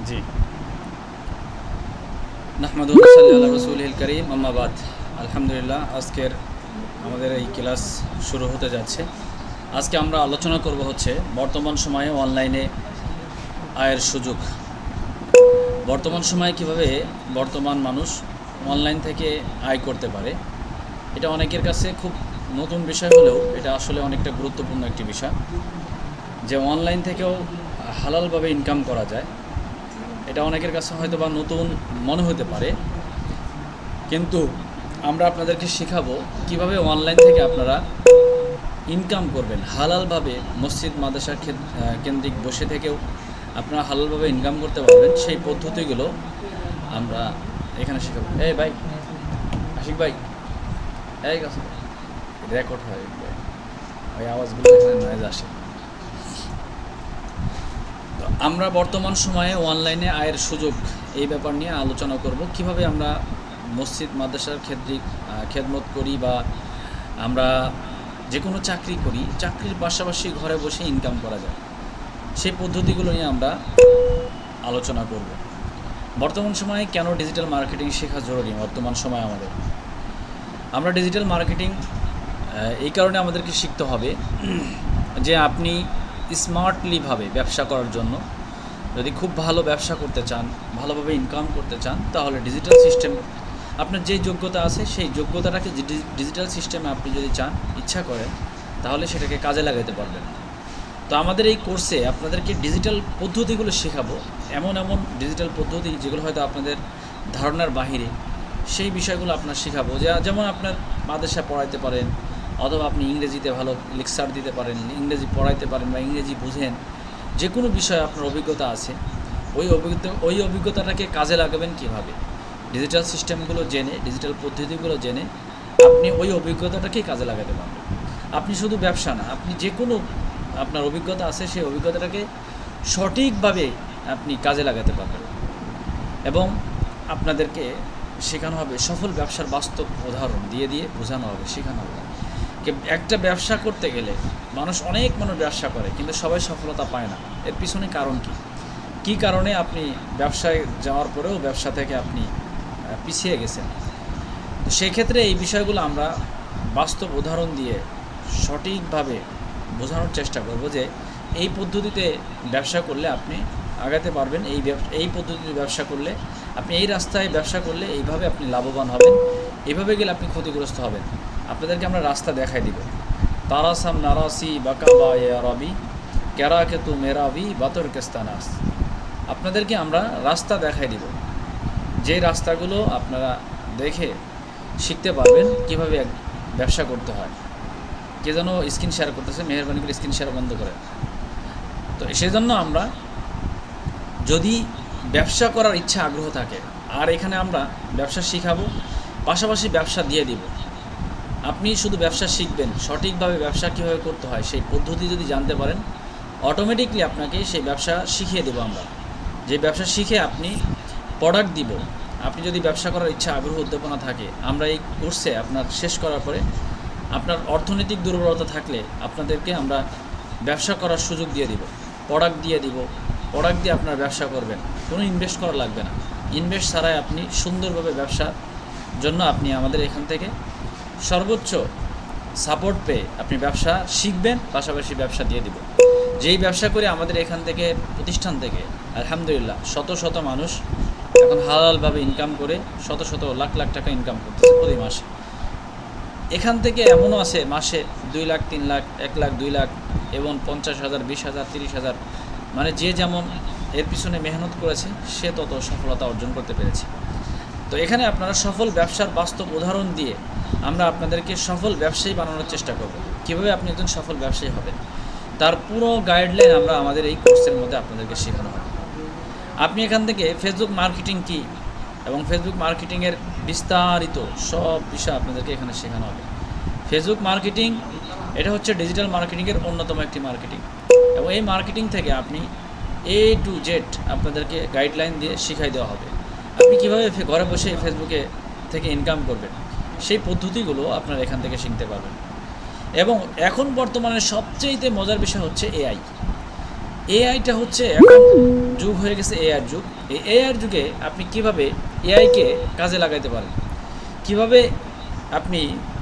জি। নাহমাদুহু ওয়া সাল্লি আলা রাসূলিল কারীম, আম্মা বাদ। আলহামদুলিল্লাহ, আজকের আমাদের এই ক্লাস শুরু হতে যাচ্ছে। আজকে আমরা আলোচনা করব হচ্ছে বর্তমান সময়ে অনলাইনে আয়ের সুযোগ। বর্তমান সময়ে কিভাবে বর্তমান মানুষ অনলাইন থেকে আয় করতে পারে। এটা অনেকের কাছে খুব নতুন বিষয় হলেও এটা আসলে অনেকটা গুরুত্বপূর্ণ একটি বিষয়, যে অনলাইন থেকেও হালালভাবে ইনকাম করা যায়। এটা অনেকের কাছে হয়তো বা নতুন মনে হতে পারে, কিন্তু আমরা আপনাদেরকে শেখাবো কিভাবে অনলাইন থেকে আপনারা ইনকাম করবেন হালালভাবে। মসজিদ মাদ্রাসা কেন্দ্রিক বসে থেকেও আপনারা হালালভাবে ইনকাম করতে পারবেন। সেই পদ্ধতিগুলো আমরা এখানে শেখাবো। এই ভাই, আশিক ভাই, এই কাছে রেকর্ড হয়, ওই আওয়াজগুলো এখানে নয়েজ আসে। তো আমরা বর্তমান সময়ে অনলাইনে আয়ের সুযোগ এই ব্যাপার নিয়ে আলোচনা করব। কিভাবে আমরা মসজিদ মাদ্রাসার খেদমত করি বা আমরা যে কোনো চাকরি করি, চাকরির পাশাপাশি ঘরে বসে ইনকাম করা যায়, সেই পদ্ধতিগুলো নিয়ে আমরা আলোচনা করব। বর্তমান সময়ে কেন ডিজিটাল মার্কেটিং শেখা জরুরি বর্তমান সময়ে আমাদের। আমরা ডিজিটাল মার্কেটিং এই কারণে আমাদেরকে শিখতে হবে যে আপনি স্মার্টলিভাবে ব্যবসা করার জন্য যদি খুব ভালো ব্যবসা করতে চান, ভালোভাবে ইনকাম করতে চান, তাহলে ডিজিটাল সিস্টেম, আপনার যে যোগ্যতা আছে সেই যোগ্যতাটাকে ডিজিটাল সিস্টেমে আপনি যদি চান, ইচ্ছা করেন, তাহলে সেটাকে কাজে লাগাতে পারবেন। তো আমাদের এই কোর্সে আপনাদেরকে ডিজিটাল পদ্ধতিগুলো শেখাবো, এমন এমন ডিজিটাল পদ্ধতি যেগুলো হয়তো আপনাদের ধারণার বাহিরে, সেই বিষয়গুলো আপনার শেখাবো। যেমন আপনার মাদ্রাসা পড়াইতে পারেন, অথবা আপনি ইংরেজিতে ভালো লেকচার দিতে পারেন, ইংরেজি পড়াইতে পারেন বা ইংরেজি বুঝেন, যে কোনো বিষয়ে আপনার অভিজ্ঞতা আছে, ওই অভিজ্ঞতাটাকে কাজে লাগাবেন কীভাবে, ডিজিটাল সিস্টেমগুলো জেনে, ডিজিটাল পদ্ধতিগুলো জেনে আপনি ওই অভিজ্ঞতাটাকেই কাজে লাগাতে পারবেন। আপনি শুধু ব্যবসা না, আপনি যে কোনো আপনার অভিজ্ঞতা আছে সেই অভিজ্ঞতাটাকে সঠিকভাবে আপনি কাজে লাগাতে পারবেন। এবং আপনাদেরকে শেখানো হবে সফল ব্যবসার বাস্তব উদাহরণ দিয়ে দিয়ে বোঝানো হবে, শেখানো হবে। একটা ব্যবসা করতে গেলে অনেক মানুষ ব্যবসা করে, কিন্তু সবাই সফলতা পায় না। এর পিছনে কারণ কী কারণে আপনি ব্যবসায় যাওয়ার পরেও ব্যবসা থেকে আপনি পিছিয়ে গেছেন। তো সেক্ষেত্রে এই বিষয়গুলো আমরা বাস্তব উদাহরণ দিয়ে সঠিকভাবে বোঝানোর চেষ্টা করব যে এই পদ্ধতিতে ব্যবসা করলে আপনি আগাতে পারবেন, এই পদ্ধতিতে ব্যবসা করলে আপনি, এই রাস্তায় ব্যবসা করলে এইভাবে আপনি লাভবান হবেন, এইভাবে গেলে আপনি ক্ষতিগ্রস্ত হবেন। আপনাদেরকে আমরা রাস্তা দেখাই দিব। তারাসাম নারাসি বাকা বা রবি ক্যারাকে তু মেরাবি বাতর কেস্তানাস। আপনাদেরকে আমরা রাস্তা দেখাই দিব, যে রাস্তাগুলো আপনারা দেখে শিখতে পারবেন কীভাবে ব্যবসা করতে হয়। কে যেন স্ক্রিন শেয়ার করতেছে, মেহরবানি করে স্ক্রিন শেয়ার বন্ধ করে। তো সেজন্য আমরা, যদি ব্যবসা করার ইচ্ছা আগ্রহ থাকে, আর এখানে আমরা ব্যবসা শিখাবো, পাশাপাশি ব্যবসা দিয়ে দিব। আপনি শুধু ব্যবসা শিখবেন, সঠিকভাবে ব্যবসা কীভাবে করতে হয় সেই পদ্ধতি যদি জানতে পারেন, অটোমেটিকলি আপনাকে সেই ব্যবসা শিখিয়ে দেবো আমরা। যে ব্যবসা শিখে আপনি প্রোডাক্ট দিব। আপনি যদি ব্যবসা করার ইচ্ছা আগ্রহ উদ্দীপনা থাকে, আমরা এই কোর্সে আপনার শেষ করার পরে আপনার অর্থনৈতিক দুর্বলতা থাকলে আপনাদেরকে আমরা ব্যবসা করার সুযোগ দিয়ে দিব, প্রোডাক্ট দিয়ে দিব। প্রোডাক্ট দিয়ে আপনার ব্যবসা করবেন, কোনো ইনভেস্ট করা লাগবে না। ইনভেস্ট ছাড়াই আপনি সুন্দরভাবে ব্যবসার জন্য আপনি আমাদের এখান থেকে সর্বোচ্চ সাপোর্ট পেয়ে আপনি ব্যবসা শিখবেন, পাশাপাশি ব্যবসা দিয়ে দিব। যেই ব্যবসা করে আমাদের এখান থেকে, প্রতিষ্ঠান থেকে আলহামদুলিল্লাহ শত শত মানুষ এখন হালালভাবে ইনকাম করে শত শত লাখ লাখ টাকা ইনকাম করতেছে প্রতি মাসে। এখান থেকে এমনও আছে মাসে 2 লাখ, 3 লাখ, 1 লাখ, 2 লাখ এবং 50,000, 20,000, 30,000, মানে যে যেমন এর পিছনে মেহনত করেছে সে তত সফলতা অর্জন করতে পেরেছে। তো এখানে আপনারা সফল ব্যবসার বাস্তব উদাহরণ দিয়ে আমরা আপনাদেরকে সফল ব্যবসায়ী বানানোর চেষ্টা করব। কীভাবে আপনি একজন সফল ব্যবসায়ী হবেন তার পুরো গাইডলাইন আমরা আমাদের এই কোর্সের মধ্যে আপনাদেরকে শেখানো হবে। আপনি এখান থেকে ফেসবুক মার্কেটিং কী এবং ফেসবুক মার্কেটিংয়ের বিস্তারিত সব বিষয় আপনাদেরকে এখানে শেখানো হবে। ফেসবুক মার্কেটিং এটা হচ্ছে ডিজিটাল মার্কেটিংয়ের অন্যতম একটি মার্কেটিং, এবং এই মার্কেটিং থেকে আপনি A to Z আপনাদেরকে গাইডলাইন দিয়ে শিখাই দেওয়া হবে। আপনি কীভাবে ঘরে বসে ফেসবুকে থেকে ইনকাম করবেন সেই পদ্ধতিগুলো আপনারা এখান থেকে শিখতে পারবেন। এবং এখন বর্তমানে সবচেয়ে মজার বিষয় হচ্ছে AI। এআইটা হচ্ছে এখন যুগ হয়ে গেছে এআইয়ের যুগ। এই এআইয়ের যুগে আপনি কিভাবে এআইকে কাজে লাগাইতে পারেন, কিভাবে আপনি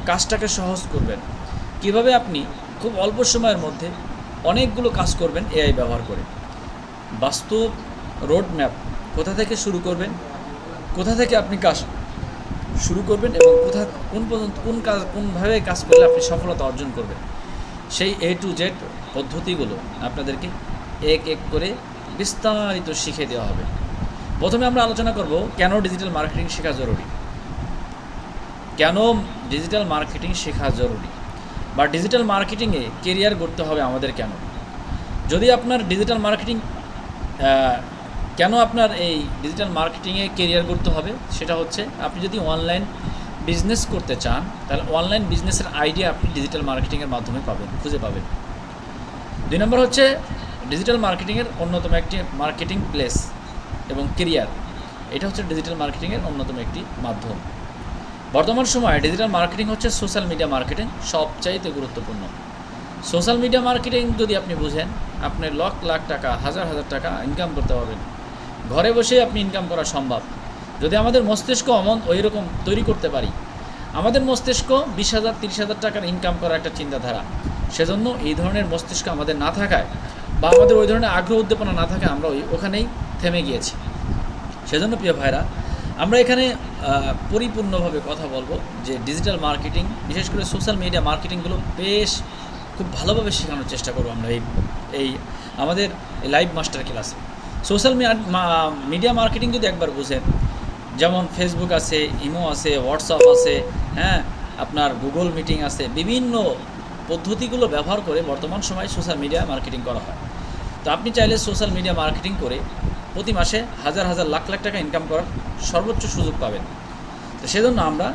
কাজটাকে সহজ করবেন, কিভাবে আপনি খুব অল্প সময়ের মধ্যে অনেকগুলো কাজ করবেন এআই ব্যবহার করে। বাস্তব রোড ম্যাপ, কোথা থেকে শুরু করবেন, কোথা থেকে আপনি কাজ শুরু করবেন এবং কোন পর্যন্ত কোনভাবে কাজ করলে আপনি সফলতা অর্জন করবেন, সেই A to Z পদ্ধতিগুলো আপনাদেরকে এক এক করে বিস্তারিত শিখিয়ে দেওয়া হবে। প্রথমে আমরা আলোচনা করব কেন ডিজিটাল মার্কেটিং শেখা জরুরি। কেন ডিজিটাল মার্কেটিং শেখা জরুরি বা ডিজিটাল মার্কেটিংয়ে কেরিয়ার গড়তে হবে আমাদের কেন। যদি আপনার ডিজিটাল মার্কেটিং কেন আপনার এই ডিজিটাল মার্কেটিংয়ে কেরিয়ার গড়তে হবে, সেটা হচ্ছে আপনি যদি অনলাইন বিজনেস করতে চান তাহলে অনলাইন বিজনেসের আইডিয়া আপনি ডিজিটাল মার্কেটিংয়ের মাধ্যমে খুঁজে পাবেন। 2 নম্বর হচ্ছে ডিজিটাল মার্কেটিংয়ের অন্যতম একটি মার্কেটিং প্লেস এবং কেরিয়ার, এটা হচ্ছে ডিজিটাল মার্কেটিংয়ের অন্যতম একটি মাধ্যম। বর্তমান সময়ে ডিজিটাল মার্কেটিং হচ্ছে সোশ্যাল মিডিয়া মার্কেটিং সবচাইতে গুরুত্বপূর্ণ। সোশ্যাল মিডিয়া মার্কেটিং যদি আপনি বুঝেন, আপনি লাখ লাখ টাকা, হাজার হাজার টাকা ইনকাম করতে পারবেন। ঘরে বসেই আপনি ইনকাম করা সম্ভব যদি আমাদের মস্তিষ্ক ওই রকম তৈরি করতে পারি। আমাদের মস্তিষ্ক 20,000 30,000 টাকার ইনকাম করার একটা চিন্তাধারা, সেজন্য এই ধরনের মস্তিষ্ক আমাদের না থাকায় বা আমাদের ওই ধরনের আগ্রহ উদ্দীপনা না থাকায় আমরা ওখানেই থেমে গিয়েছি। সেজন্য প্রিয় ভাইরা, আমরা এখানে পরিপূর্ণভাবে কথা বলবো যে ডিজিটাল মার্কেটিং, বিশেষ করে সোশ্যাল মিডিয়া মার্কেটিংগুলো খুব ভালোভাবে শেখানোর চেষ্টা করবো আমরা এই আমাদের লাইভ মাস্টার ক্লাসে। সোশ্যাল মিডিয়া মার্কেটিং যদি একবার বুঝেন, যেমন ফেসবুক আছে, ইমো আছে, হোয়াটসঅ্যাপ আছে, হ্যাঁ, আপনার গুগল মিটিং আছে, বিভিন্ন পদ্ধতিগুলো ব্যবহার করে বর্তমান সময়ে সোশ্যাল মিডিয়া মার্কেটিং করা হয়। তো আপনি চাইলে সোশ্যাল মিডিয়া মার্কেটিং করে প্রতি মাসে হাজার হাজার লাখ লাখ টাকা ইনকাম করার সর্বোচ্চ সুযোগ পাবেন। তো সেজন্য আমরা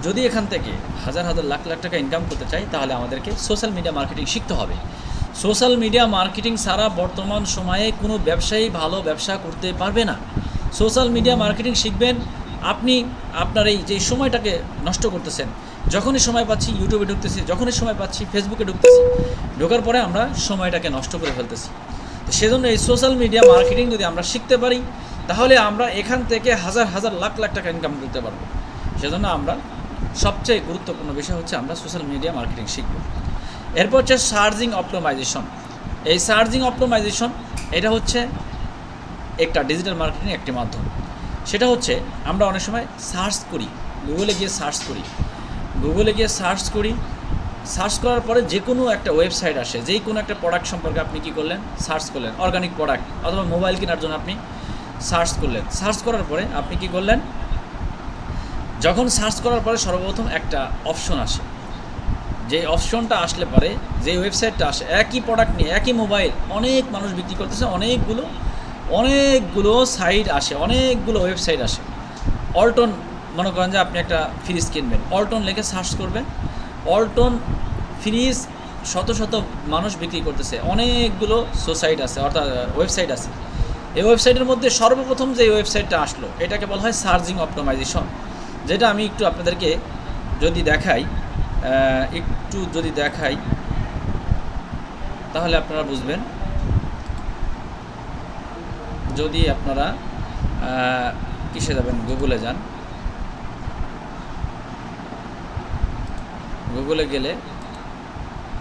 যদি এখান থেকে হাজার হাজার লাখ লাখ টাকা ইনকাম করতে চাই তাহলে আমাদেরকে সোশ্যাল মিডিয়া মার্কেটিং শিখতে হবে। সোশ্যাল মিডিয়া মার্কেটিং ছাড়া বর্তমান সময়ে কোনো ব্যবসায়ী ভালো ব্যবসা করতে পারবে না। সোশ্যাল মিডিয়া মার্কেটিং শিখবেন আপনি আপনার এই যে সময়টাকে নষ্ট করতেছেন। যখনই সময় পাচ্ছি ইউটিউবে ঢুকতেছি, যখনই সময় পাচ্ছি ফেসবুকে ঢুকতেছি, ঢোকার পরে আমরা সময়টাকে নষ্ট করে ফেলতেছি। তো সেজন্য এই সোশ্যাল মিডিয়া মার্কেটিং যদি আমরা শিখতে পারি তাহলে আমরা এখান থেকে হাজার হাজার লাখ লাখ টাকা ইনকাম করতে পারবো। সেজন্য আমরা সবচেয়ে গুরুত্বপূর্ণ বিষয় হচ্ছে আমরা সোশ্যাল মিডিয়া মার্কেটিং শিখব। এরপর হচ্ছে সার্চিং অপটিমাইজেশন। এই সার্চিং অপটিমাইজেশন এটা হচ্ছে একটা ডিজিটাল মার্কেটিং একটি মাধ্যম। সেটা হচ্ছে আমরা অনেক সময় সার্চ করি, গুগলে গিয়ে সার্চ করি, সার্চ করার পরে যে কোনো একটা ওয়েবসাইট আসে, যেই কোনো একটা প্রোডাক্ট সম্পর্কে আপনি কী করলেন, সার্চ করলেন, অর্গানিক প্রোডাক্ট অথবা মোবাইল কেনার জন্য আপনি সার্চ করলেন। সার্চ করার পরে আপনি কী করলেন, যখন সার্চ করার পরে সর্বপ্রথম একটা অপশন আসে, যে অপশনটা আসলে পরে যে ওয়েবসাইটটা আসে, একই প্রোডাক্ট নিয়ে একই মোবাইল অনেক মানুষ বিক্রি করতেছে, অনেকগুলো সাইট আসে, অনেকগুলো ওয়েবসাইট আসে। অল্টন, মনে করেন যে আপনি একটা ফ্রিজ কিনবেন, অল্টন লিখে সার্চ করবেন, অল্টন ফ্রিজ শত শত মানুষ বিক্রি করতেছে, অনেকগুলো সোসাইট আছে অর্থাৎ ওয়েবসাইট আছে। এই ওয়েবসাইটের মধ্যে সর্বপ্রথম যে ওয়েবসাইটটা আসলো এটাকে বলা হয় সার্চিং অপটিমাইজেশন, যেটা আমি একটু আপনাদেরকে যদি দেখাই তাহলে আপনারা বুঝবেন। যদি আপনারা কিসে যাবেন, গুগলে যান,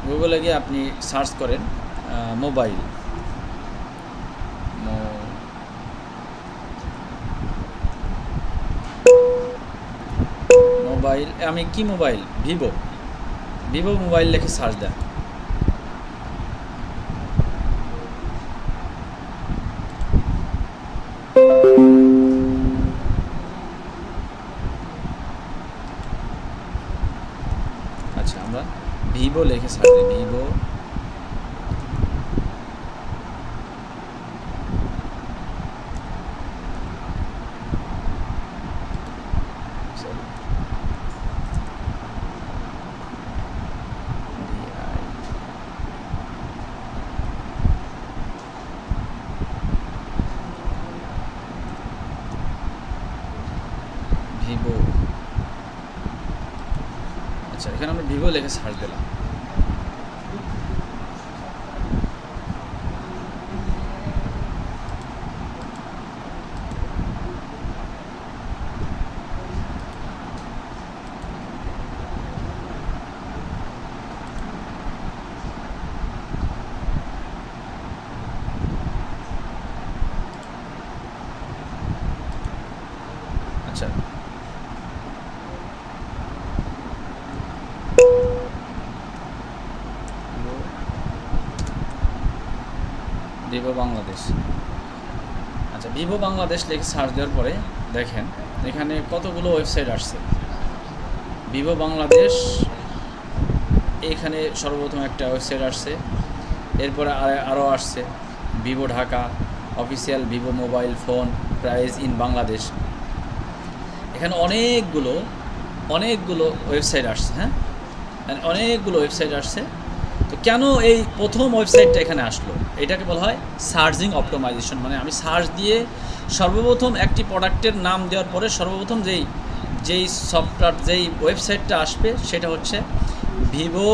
গুগলে গিয়ে আপনি সার্চ করেন মোবাইল, আমি কি মোবাইল, ভিভো মোবাইল লিখে সার্চ দেন। আচ্ছা, আমরা ভিভো লিখে সার্চ দিই, ভিভো ভিভো। আচ্ছা, এখানে আমরা ভিভো লিখে সার্চ দিলাম। ভিভো বাংলাদেশ। আচ্ছা, ভিভো বাংলাদেশ লিখে সার্চ দেওয়ার পরে দেখেন এখানে কতগুলো ওয়েবসাইট আসছে। ভিভো বাংলাদেশ, এখানে সর্বপ্রথম একটা ওয়েবসাইট আসছে, এরপরে আরও আসছে Vivo Dhaka, official Vivo mobile phone price in Bangladesh. এখানে অনেকগুলো ওয়েবসাইট আসছে, হ্যাঁ, অনেকগুলো ওয়েবসাইট আসছে। তো কেন এই প্রথম ওয়েবসাইটটা এখানে আসলো? এটাকে বলা হয় সার্চিং অপটোমাইজেশন। মানে আমি সার্চ দিয়ে সর্বপ্রথম একটি প্রোডাক্টের নাম দেওয়ার পরে সর্বপ্রথম যেই সফটওয়্যার, যেই ওয়েবসাইটটা আসবে সেটা হচ্ছে ভিভো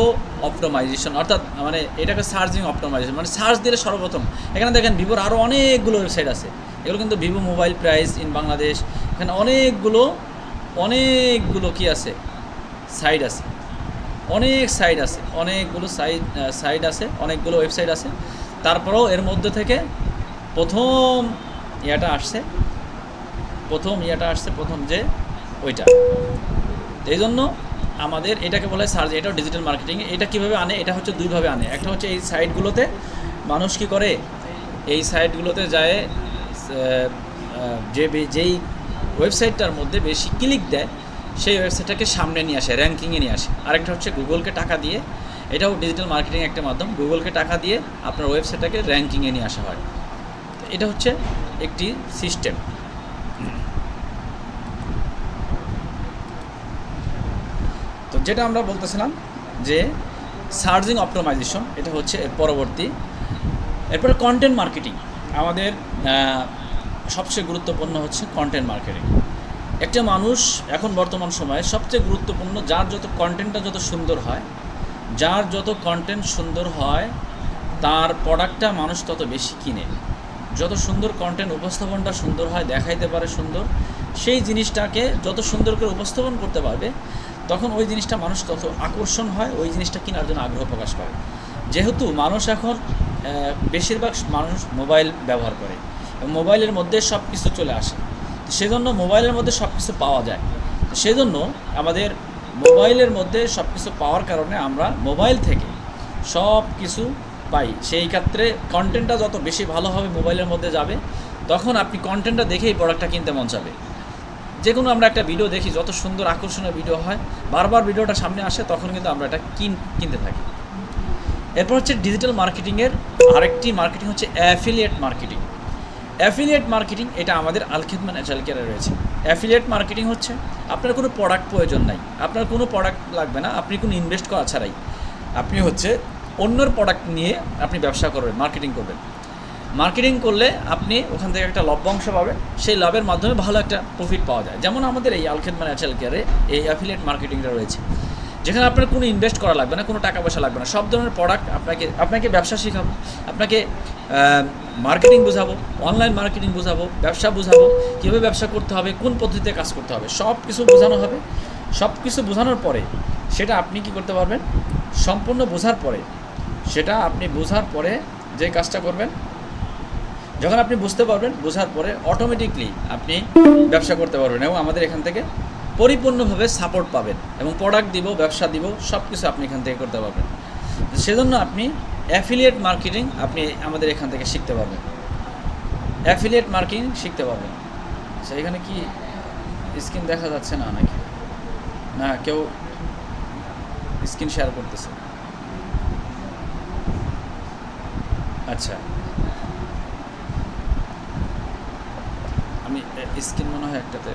অপটোমাইজেশন, অর্থাৎ মানে এটাকে সার্চিং অপটোমাইজেশন, মানে সার্চ দিলে সর্বপ্রথম এখানে দেখেন ভিভোর আরও অনেকগুলো ওয়েবসাইট আছে। এগুলো কিন্তু Vivo mobile price in Bangladesh, এখানে অনেকগুলো কি আছে, সাইট আছে, অনেকগুলো সাইট আছে, অনেকগুলো ওয়েবসাইট আছে। তারপরেও এর মধ্যে থেকে প্রথম ইয়েটা আসছে প্রথম যে ওইটা। এই জন্য আমাদের এটাকে বলে সার্চ, এটাও ডিজিটাল মার্কেটিং। এটা কীভাবে আনে? এটা হচ্ছে দুইভাবে আনে। একটা হচ্ছে এই সাইটগুলোতে মানুষ কী করে, এই সাইটগুলোতে যায় যেই ওয়েবসাইটটার মধ্যে বেশি ক্লিক দেয় সেই ওয়েবসাইটটাকে সামনে নিয়ে আসে, র্যাঙ্কিংয়ে নিয়ে আসে। আরেকটা হচ্ছে গুগলকে টাকা দিয়ে, এটাও ডিজিটাল মার্কেটিং একটা মাধ্যম, গুগলকে টাকা দিয়ে আপনার ওয়েবসাইটটাকে র্যাঙ্কিংয়ে নিয়ে আসা হয়। এটা হচ্ছে একটি সিস্টেম। তো যেটা আমরা বলতেছিলাম যে সার্চিং অপটোমাইজেশন, এটা হচ্ছে এর পরবর্তী। এরপরে কন্টেন্ট মার্কেটিং, আমাদের সবচেয়ে গুরুত্বপূর্ণ হচ্ছে কন্টেন্ট মার্কেটিং। একটা মানুষ এখন বর্তমান সময়ে সবচেয়ে গুরুত্বপূর্ণ, যার যত কন্টেন্টটা যত সুন্দর হয় তার প্রোডাক্টটা মানুষ তত বেশি কিনে। যত সুন্দর কন্টেন্ট, উপস্থাপনটা সুন্দর হয়, দেখাইতে পারে সুন্দর, সেই জিনিসটাকে যত সুন্দর করে উপস্থাপন করতে পারবে তখন ওই জিনিসটা মানুষ তত আকর্ষণ হয়, ওই জিনিসটা কেনার জন্য আগ্রহ প্রকাশ করে। যেহেতু মানুষ এখন বেশিরভাগ মানুষ মোবাইল ব্যবহার করে, মোবাইলের মধ্যে সব কিছু চলে আসে, সেজন্য মোবাইলের মধ্যে সব কিছু পাওয়া যায়। সেজন্য আমাদের মোবাইলের মধ্যে সব কিছু পাওয়ার কারণে আমরা মোবাইল থেকে সব কিছু পাই। সেই ক্ষেত্রে কন্টেন্টটা যত বেশি ভালো হবে, মোবাইলের মধ্যে যাবে, তখন আপনি কন্টেন্টটা দেখেই প্রোডাক্টটা কিনতে মন চাবে। যে কোনো আমরা একটা ভিডিও দেখি, যত সুন্দর আকর্ষণীয় ভিডিও হয়, বারবার ভিডিওটা সামনে আসে, তখন কিন্তু আমরা এটা কিনতে থাকি। এরপর হচ্ছে ডিজিটাল মার্কেটিংয়ের আরেকটি মার্কেটিং হচ্ছে অ্যাফিলিয়েট মার্কেটিং। অ্যাফিলিয়েট মার্কেটিং এটা আমাদের আল খিদমা ন্যাচারাল কেয়ারে রয়েছে। অ্যাফিলিয়েট মার্কেটিং হচ্ছে আপনার কোনো প্রোডাক্ট প্রয়োজন নাই, আপনার কোনো প্রোডাক্ট লাগবে না, আপনি কোনো ইনভেস্ট করা ছাড়াই আপনি হচ্ছে অন্যর প্রোডাক্ট নিয়ে আপনি ব্যবসা করবেন, মার্কেটিং করবেন। মার্কেটিং করলে আপনি ওখান থেকে একটা লভ্যাংশ পাবেন, সেই লাভের মাধ্যমে ভালো একটা প্রফিট পাওয়া যায়। যেমন আমাদের এই আল খিদমা ন্যাচারাল কেয়ারে এই অ্যাফিলিয়েট মার্কেটিংটা রয়েছে, যেখানে আপনার কোনো ইনভেস্ট করা লাগবে না, কোনো টাকা পয়সা লাগবে না, সব ধরনের প্রোডাক্ট আপনাকে ব্যবসা শেখাবো, আপনাকে মার্কেটিং বোঝাবো, অনলাইন মার্কেটিং বোঝাবো, ব্যবসা বোঝাবো, কীভাবে ব্যবসা করতে হবে, কোন পদ্ধতিতে কাজ করতে হবে, সব কিছু বোঝানো হবে। সব কিছু বোঝানোর পরে সেটা আপনি কি করতে পারবেন, সম্পূর্ণ বোঝার পরে যে কাজটা করবেন, যখন আপনি বুঝতে পারবেন, বোঝার পরে অটোমেটিকলি আপনি ব্যবসা করতে পারবেন এবং আমাদের এখান থেকে পরিপূর্ণভাবে সাপোর্ট পাবেন এবং প্রোডাক্ট দিব, ব্যবসা দিব, সব কিছু আপনি এখান থেকে করতে পারবেন। সেজন্য আপনি অ্যাফিলিয়েট মার্কেটিং আপনি আমাদের এখান থেকে শিখতে পারবেন, অ্যাফিলিয়েট মার্কেটিং শিখতে পারবেন। আচ্ছা, এখানে কি স্ক্রিন দেখা যাচ্ছে না নাকি? না, কেউ স্ক্রিন শেয়ার করতেছে। আচ্ছা, আমি স্ক্রিন মনে হয় একটাতে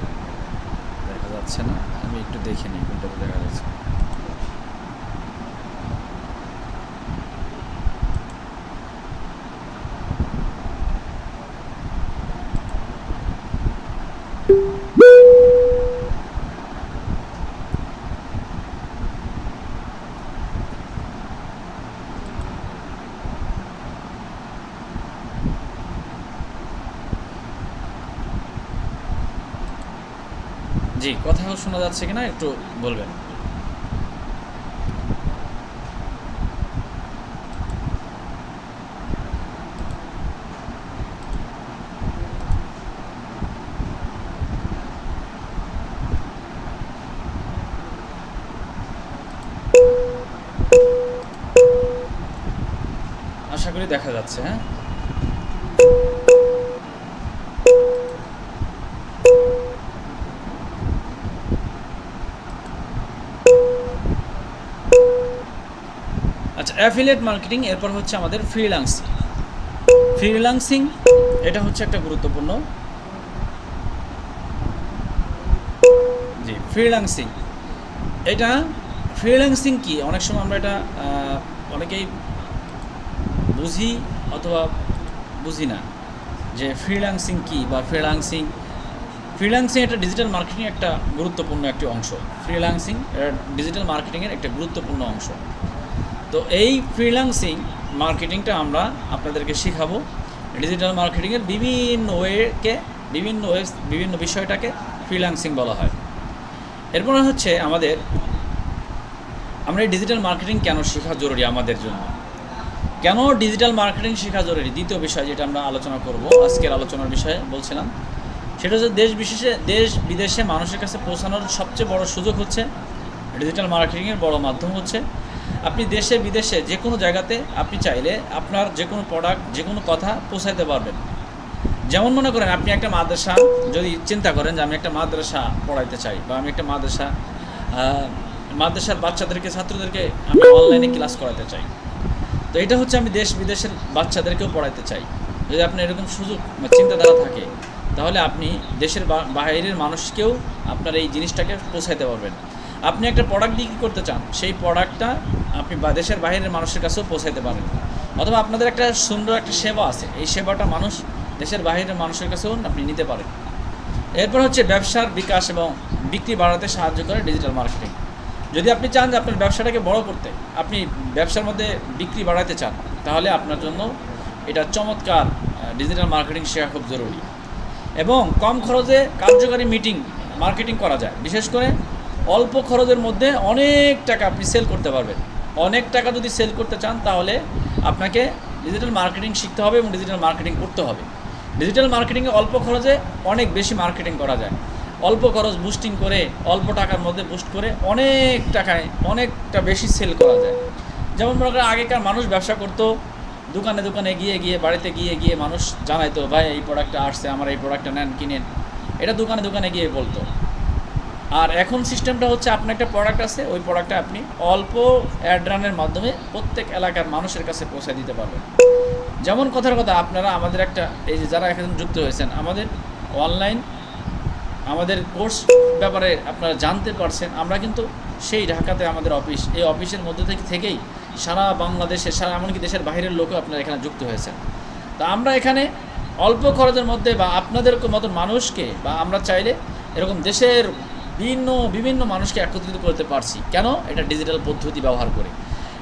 দেখা যাচ্ছে না, আমি একটু দেখে নিই কোনটাতে দেখা যাচ্ছে। জি, কথা শোনা যাচ্ছে কিনা একটু বলবেন। আশা করি দেখা যাচ্ছে। হ্যাঁ, অ্যাফিলিয়েট মার্কেটিং, এরপর হচ্ছে আমাদের ফ্রিল্যান্সিং। ফ্রিল্যান্সিং এটা হচ্ছে একটা গুরুত্বপূর্ণ, জি ফ্রিল্যান্সিং। এটা ফ্রিল্যান্সিং কি, অনেক সময় আমরা এটা অনেকেই বুঝি অথবা বুঝি না যে ফ্রিল্যান্সিং কি বা ফ্রিল্যান্সিং এটা ডিজিটাল মার্কেটিং একটা গুরুত্বপূর্ণ একটি অংশ। ফ্রিল্যান্সিং ডিজিটাল মার্কেটিংয়ের একটা গুরুত্বপূর্ণ অংশ। তো এই ফ্রিল্যান্সিং মার্কেটিংটা আমরা আপনাদেরকে শেখাবো। ডিজিটাল মার্কেটিংয়ের বিভিন্ন বিষয়টাকে ফ্রিল্যান্সিং বলা হয়। এরপর হচ্ছে আমরা এই ডিজিটাল মার্কেটিং কেন শেখা জরুরি আমাদের জন্য, কেন ডিজিটাল মার্কেটিং শেখা জরুরি, দ্বিতীয় বিষয় যেটা আমরা আলোচনা করব আজকের আলোচনার বিষয়ে বলছিলাম, সেটা হচ্ছে দেশ বিদেশে মানুষের কাছে পৌঁছানোর সবচেয়ে বড় সুযোগ হচ্ছে ডিজিটাল মার্কেটিংয়ের বড় মাধ্যম হচ্ছে আপনি দেশে বিদেশে যে কোনো জায়গাতে আপনি চাইলে আপনার যে কোনো প্রোডাক্ট যে কোনো কথা পৌঁছাতে পারবেন। যেমন মনে করেন আপনি একটা মাদ্রাসা যদি চিন্তা করেন যে আমি একটা মাদ্রাসা পড়াইতে চাই বা আমি একটা মাদ্রাসার বাচ্চাদেরকে ছাত্রদেরকে আমি অনলাইনে ক্লাস করাতে চাই, তো এটা হচ্ছে আমি দেশ বিদেশের বাচ্চাদেরকেও পড়াইতে চাই। যদি আপনার এরকম সুযোগ বা চিন্তাধারা থাকে তাহলে আপনি দেশের বাইরের মানুষকেও আপনার এই জিনিসটাকে পৌঁছাইতে পারবেন। আপনি একটা প্রোডাক্ট বিক্রি করতে চান, সেই প্রোডাক্টটা আপনি দেশের বাইরের মানুষের কাছেও পৌঁছাইতে পারেন। অথবা আপনাদের একটা সুন্দর একটা সেবা আছে, এই সেবাটা দেশের বাইরের মানুষের কাছেও আপনি নিতে পারেন। এরপর হচ্ছে ব্যবসার বিকাশ এবং বিক্রি বাড়াতে সাহায্য করে ডিজিটাল মার্কেটিং। যদি আপনি চান যে আপনার ব্যবসাটাকে বড় করতে, আপনি ব্যবসার মধ্যে বিক্রি বাড়াতে চান, তাহলে আপনার জন্য এটা চমৎকার ডিজিটাল মার্কেটিং শেখা খুব জরুরি। এবং কম খরচে কার্যকারী মার্কেটিং করা যায়। বিশেষ করে অল্প খরচের মধ্যে অনেক টাকা আপনি সেল করতে পারবেন। অনেক টাকা যদি সেল করতে চান তাহলে আপনাকে ডিজিটাল মার্কেটিং শিখতে হবে এবং ডিজিটাল মার্কেটিং করতে হবে। ডিজিটাল মার্কেটিংয়ে অল্প খরচে অনেক বেশি মার্কেটিং করা যায়। অল্প খরচ বুস্টিং করে, অল্প টাকার মধ্যে বুস্ট করে অনেক টাকায় অনেকটা বেশি সেল করা যায়। যেমন মনে করেন আগেকার মানুষ ব্যবসা করতো, দোকানে গিয়ে বাড়িতে গিয়ে মানুষ জানাইতো, ভাই এই প্রোডাক্টটা আসছে, আমার এই প্রোডাক্টটা নেন, কিনেন। এটা দোকানে গিয়ে বলতো। আর এখন সিস্টেমটা হচ্ছে আপনার একটা প্রোডাক্ট আছে, ওই প্রোডাক্টটা আপনি অল্প অ্যাড রানের মাধ্যমে প্রত্যেক এলাকার মানুষের কাছে পৌঁছে দিতে পারবেন। যেমন কথার কথা, আপনারা আমাদের এই যে যারা এখন যুক্ত হয়েছেন আমাদের অনলাইন আমাদের কোর্স ব্যাপারে আপনারা জানতে পারছেন। আমরা কিন্তু সেই ঢাকাতে আমাদের অফিস, এই অফিসের মধ্যে থেকেই সারা বাংলাদেশে, এমনকি দেশের বাইরের লোকও আপনারা এখানে যুক্ত হয়েছেন। তা আমরা এখানে অল্প খরচের মধ্যে বা আপনাদের মতন মানুষকে, বা আমরা চাইলে এরকম দেশের বিভিন্ন মানুষকে একত্রিত করতে পারছি। কেন? এটা ডিজিটাল পদ্ধতি ব্যবহার করে।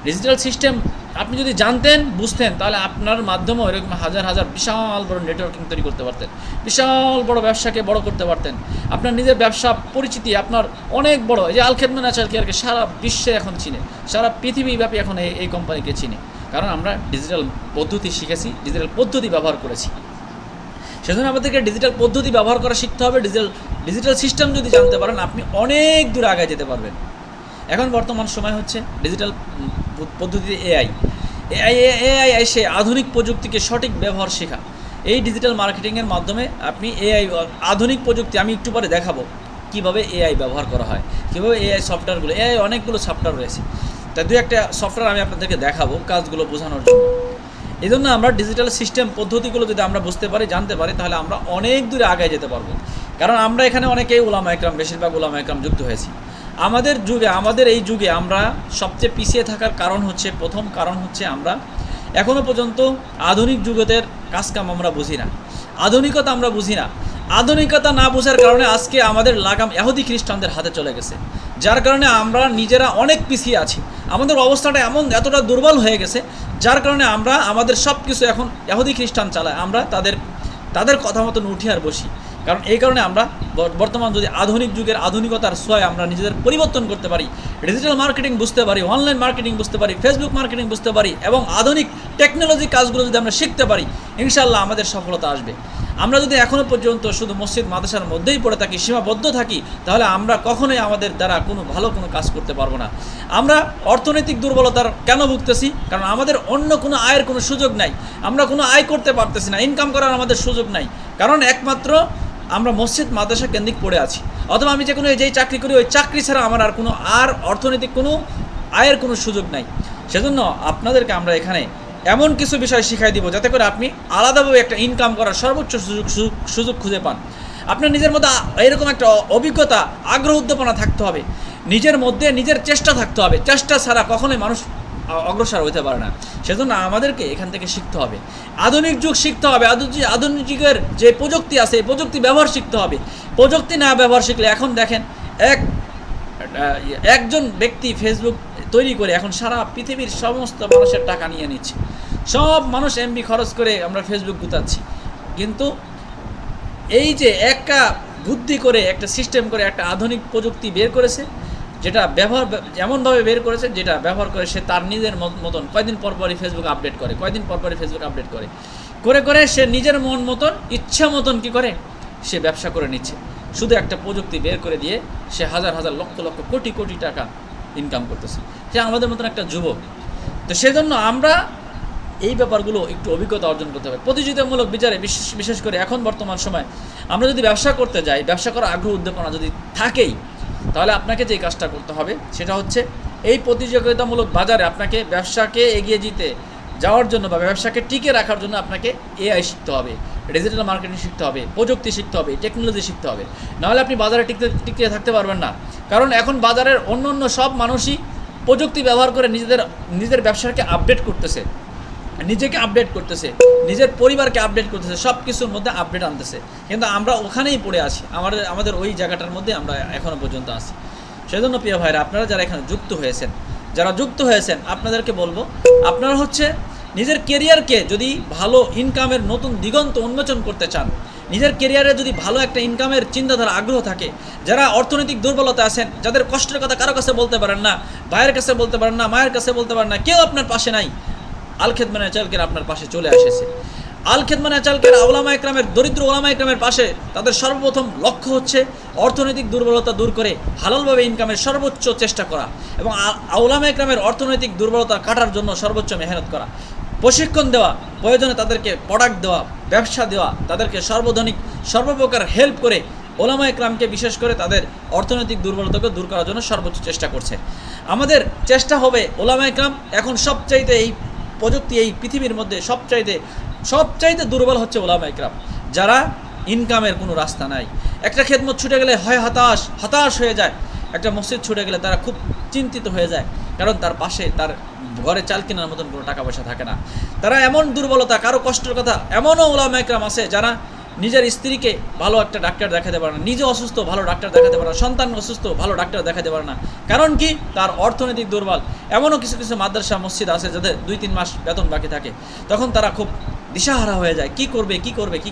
ডিজিটাল সিস্টেম আপনি যদি জানতেন, বুঝতেন, তাহলে আপনার মাধ্যমেও এরকম হাজার বিশাল বড় নেটওয়ার্কিং তৈরি করতে পারতেন, বিশাল বড় ব্যবসাকে বড় করতে পারতেন। আপনার নিজের ব্যবসা পরিচিতি আপনার অনেক বড়। এই যে আল খেদমত ন্যাচারাল কেয়ারকে সারা বিশ্বে এখন চিনে, সারা পৃথিবীব্যাপী এখন এই কোম্পানিকে চিনে, কারণ আমরা ডিজিটাল পদ্ধতি শিখেছি, ডিজিটাল পদ্ধতি ব্যবহার করেছি। সেজন্য আমাদেরকে ডিজিটাল পদ্ধতি ব্যবহার করা শিখতে হবে। ডিজিটাল সিস্টেম যদি জানতে পারেন আপনি অনেক দূর আগে যেতে পারবেন। এখন বর্তমান সময় হচ্ছে ডিজিটাল পদ্ধতিতে এআই এসে আধুনিক প্রযুক্তিকে সঠিক ব্যবহার শেখা। এই ডিজিটাল মার্কেটিংয়ের মাধ্যমে আপনি আধুনিক প্রযুক্তি, আমি একটু পরে দেখাবো কীভাবে এআই ব্যবহার করা হয়, কীভাবে সফটওয়্যারগুলো, অনেকগুলো সফটওয়্যার রয়েছে, তাই একটা সফটওয়্যার আমি আপনাদেরকে দেখাবো কাজগুলো বোঝানোর জন্য। এই জন্য আমরা ডিজিটাল সিস্টেম পদ্ধতিগুলো যদি আমরা বুঝতে পারি, জানতে পারি, তাহলে আমরা অনেক দূরে আগে যেতে পারবো। কারণ আমরা এখানে অনেকেই উলামা একরাম, বেশিরভাগ উলামা একরাম যুক্ত হয়েছি। আমাদের এই যুগে আমরা সবচেয়ে পিছিয়ে থাকার প্রথম কারণ হচ্ছে আমরা এখনও পর্যন্ত আধুনিক যুগের কাজকাম আমরা বুঝি না, আধুনিকতা আমরা বুঝি না। আধুনিকতা না বোঝার কারণে আজকে আমাদের লাগাম ইহুদি খ্রিস্টানদের হাতে চলে গেছে, যার কারণে আমরা নিজেরা অনেক পিছিয়ে আছি। আমাদের অবস্থাটা এতটা দুর্বল হয়ে গেছে, যার কারণে আমরা আমাদের সব কিছু এখন ইহুদি খ্রিস্টান চালায়। আমরা তাদের কথা মতন উঠি আর বসি। কারণ এই কারণে আমরা বর্তমান যদি আধুনিক যুগের আধুনিকতার ছোঁয়ায় আমরা নিজেদের পরিবর্তন করতে পারি, ডিজিটাল মার্কেটিং বুঝতে পারি, অনলাইন মার্কেটিং বুঝতে পারি, ফেসবুক মার্কেটিং বুঝতে পারি, এবং আধুনিক টেকনোলজি কাজগুলো যদি আমরা শিখতে পারি, ইনশাআল্লাহ আমাদের সফলতা আসবে। আমরা যদি এখনও পর্যন্ত শুধু মসজিদ মাদ্রাসার মধ্যেই পড়ে থাকি, সীমাবদ্ধ থাকি, তাহলে আমরা কখনোই আমাদের দ্বারা ভালো কোনো কাজ করতে পারবো না। আমরা অর্থনৈতিক দুর্বলতার কেন ভুগতেছি? কারণ আমাদের অন্য কোনো আয়ের কোনো সুযোগ নাই, আমরা কোনো আয় করতে পারতেছি না, ইনকাম করার আমাদের সুযোগ নাই। কারণ একমাত্র আমরা মসজিদ মাদ্রাসা কেন্দ্রিক পড়ে আছি, অথবা আমি যেই চাকরি করি ওই চাকরি ছাড়া আমার আর অর্থনৈতিক কোনো আয়ের কোনো সুযোগ নাই। সেজন্য আপনাদেরকে আমরা এখানে এমন কিছু বিষয় শিখাই দিব যাতে করে আপনি আলাদাভাবে একটা ইনকাম করার সর্বোচ্চ সুযোগ খুঁজে পান। আপনার নিজের মধ্যে এরকম একটা অভিজ্ঞতা, আগ্রহ, উদ্দীপনা থাকতে হবে, নিজের মধ্যে নিজের চেষ্টা থাকতে হবে। চেষ্টা ছাড়া কখনোই মানুষ অগ্রসর হতে পারে না। সেজন্য আমাদেরকে এখান থেকে শিখতে হবে, আধুনিক যুগ শিখতে হবে। আধুনিক যুগের যে প্রযুক্তি আছে এই প্রযুক্তি ব্যবহার শিখতে হবে। প্রযুক্তি না ব্যবহার শিখলে, এখন দেখেন একজন ব্যক্তি ফেসবুক তৈরি করে এখন সারা পৃথিবীর সমস্ত মানুষের টাকা নিয়ে নিচ্ছে। সব মানুষ এমবি খরচ করে আমরা ফেসবুক গুতাচ্ছি, কিন্তু এই যে একটা বুদ্ধি করে, একটা সিস্টেম করে, একটা আধুনিক প্রযুক্তি বের করেছে, যেটা ব্যবহার এমনভাবে বের করেছে, যেটা ব্যবহার করে সে তার নিজের মতন কয়দিন পরপরই ফেসবুক আপডেট করে, করে সে নিজের মন মতন, ইচ্ছা মতন কী করে, সে ব্যবসা করে নিচ্ছে। শুধু একটা প্রযুক্তি বের করে দিয়ে সে হাজার হাজার লক্ষ লক্ষ কোটি কোটি টাকা ইনকাম করতেছে, সে আমাদের মতন একটা যুবক। তো সেজন্য আমরা এই ব্যাপারগুলো একটু অভিজ্ঞতা অর্জন করতে হবে। প্রতিযোগিতামূলক বিচারে বিশেষ করে এখন বর্তমান সময় আমরা যদি ব্যবসা করতে যাই, ব্যবসা করার আগ্রহ উদ্দীপনা যদি থাকেই, তাহলে আপনাকে যে কাজটা করতে হবে সেটা হচ্ছে এই প্রতিযোগিতামূলক বাজারে আপনাকে ব্যবসাকে এগিয়ে যাওয়ার জন্য বা ব্যবসাকে টিকে রাখার জন্য আপনাকে এআই শিখতে হবে, ডিজিটাল মার্কেটিং শিখতে হবে, প্রযুক্তি শিখতে হবে, টেকনোলজি শিখতে হবে। নাহলে আপনি বাজারে টিকে থাকতে পারবেন না। কারণ এখন বাজারের অন্য সব মানুষই প্রযুক্তি ব্যবহার করে নিজের ব্যবসাকে আপডেট করতেছে, নিজেকে আপডেট করতেছে, নিজের পরিবারকে আপডেট করতেছে, সব কিছুর মধ্যে আপডেট আনতেছে। কিন্তু আমরা ওখানেই পড়ে আছি, আমাদের ওই জায়গাটার মধ্যে আমরা এখনও পর্যন্ত আছি। সেজন্য প্রিয় ভাইরা, আপনারা যারা এখানে যুক্ত হয়েছেন আপনাদেরকে বলবো, আপনারা হচ্ছে নিজের কেরিয়ারকে যদি ভালো ইনকামের নতুন দিগন্ত উন্মোচন করতে চান, নিজের কেরিয়ারে যদি ভালো একটা ইনকামের চিন্তাধারা, আগ্রহ থাকে, যারা অর্থনৈতিক দুর্বলতা আছেন, যাদের কষ্টের কথা কারো কাছে বলতে পারেন না, ভাইয়ের কাছে বলতে পারেন না, মায়ের কাছে বলতে পারেন না, কেউ আপনার পাশে নাই, আল খেদমা ন্যাচারাল আপনার পাশে চলে এসেছে। আল খেদমা ন্যাচারাল ওলামা ইকরামের, দরিদ্র ওলামা ইকরামের পাশে তাদের সর্বপ্রথম লক্ষ্য হচ্ছে অর্থনৈতিক দুর্বলতা দূর করে হালালভাবে ইনকামের সর্বোচ্চ চেষ্টা করা এবং ওলামা ইকরামের অর্থনৈতিক দুর্বলতা কাটার জন্য সর্বোচ্চ মেহনত করা, প্রশিক্ষণ দেওয়া, প্রয়োজনে তাদেরকে প্রোডাক্ট দেওয়া, ব্যবসা দেওয়া, তাদেরকে সর্বপ্রকার হেল্প করে ওলামা ইকরামকে বিশেষ করে তাদের অর্থনৈতিক দুর্বলতাকে দূর করার জন্য সর্বোচ্চ চেষ্টা করছে। আমাদের চেষ্টা হবে ওলামা ইকরাম এখন সবচাইতে এই প্রযুক্তি, এই পৃথিবীর মধ্যে সবচাইতে দুর্বল হচ্ছে ওলামা ইকরাম, যারা ইনকামের কোনো রাস্তা নাই। একটা খেদমত ছুটে গেলে হয় হতাশ হয়ে যায়, একটা মসজিদ ছুটে গেলে তারা খুব চিন্তিত হয়ে যায়, কারণ তার পাশে তার ঘরে চাল কেনার মতন কোনো টাকা পয়সা থাকে না। তারা এমন দুর্বলতা, কারো কষ্টের কথা, এমনও ওলামা ইকরাম আছে যারা নিজের স্ত্রীকে ভালো একটা ডাক্তার দেখাতে পারে না, নিজে অসুস্থ ভালো ডাক্তার দেখাতে পারে না, সন্তান অসুস্থ ভালো ডাক্তার দেখাতে পারে না। কারণ কি? তার অর্থনৈতিক দুর্বল। এমনও কিছু মাদ্রাসা মসজিদ আছে যাদের 2-3 মাস বেতন বাকি থাকে, তখন তারা খুব দিশাহারা হয়ে যায়, কি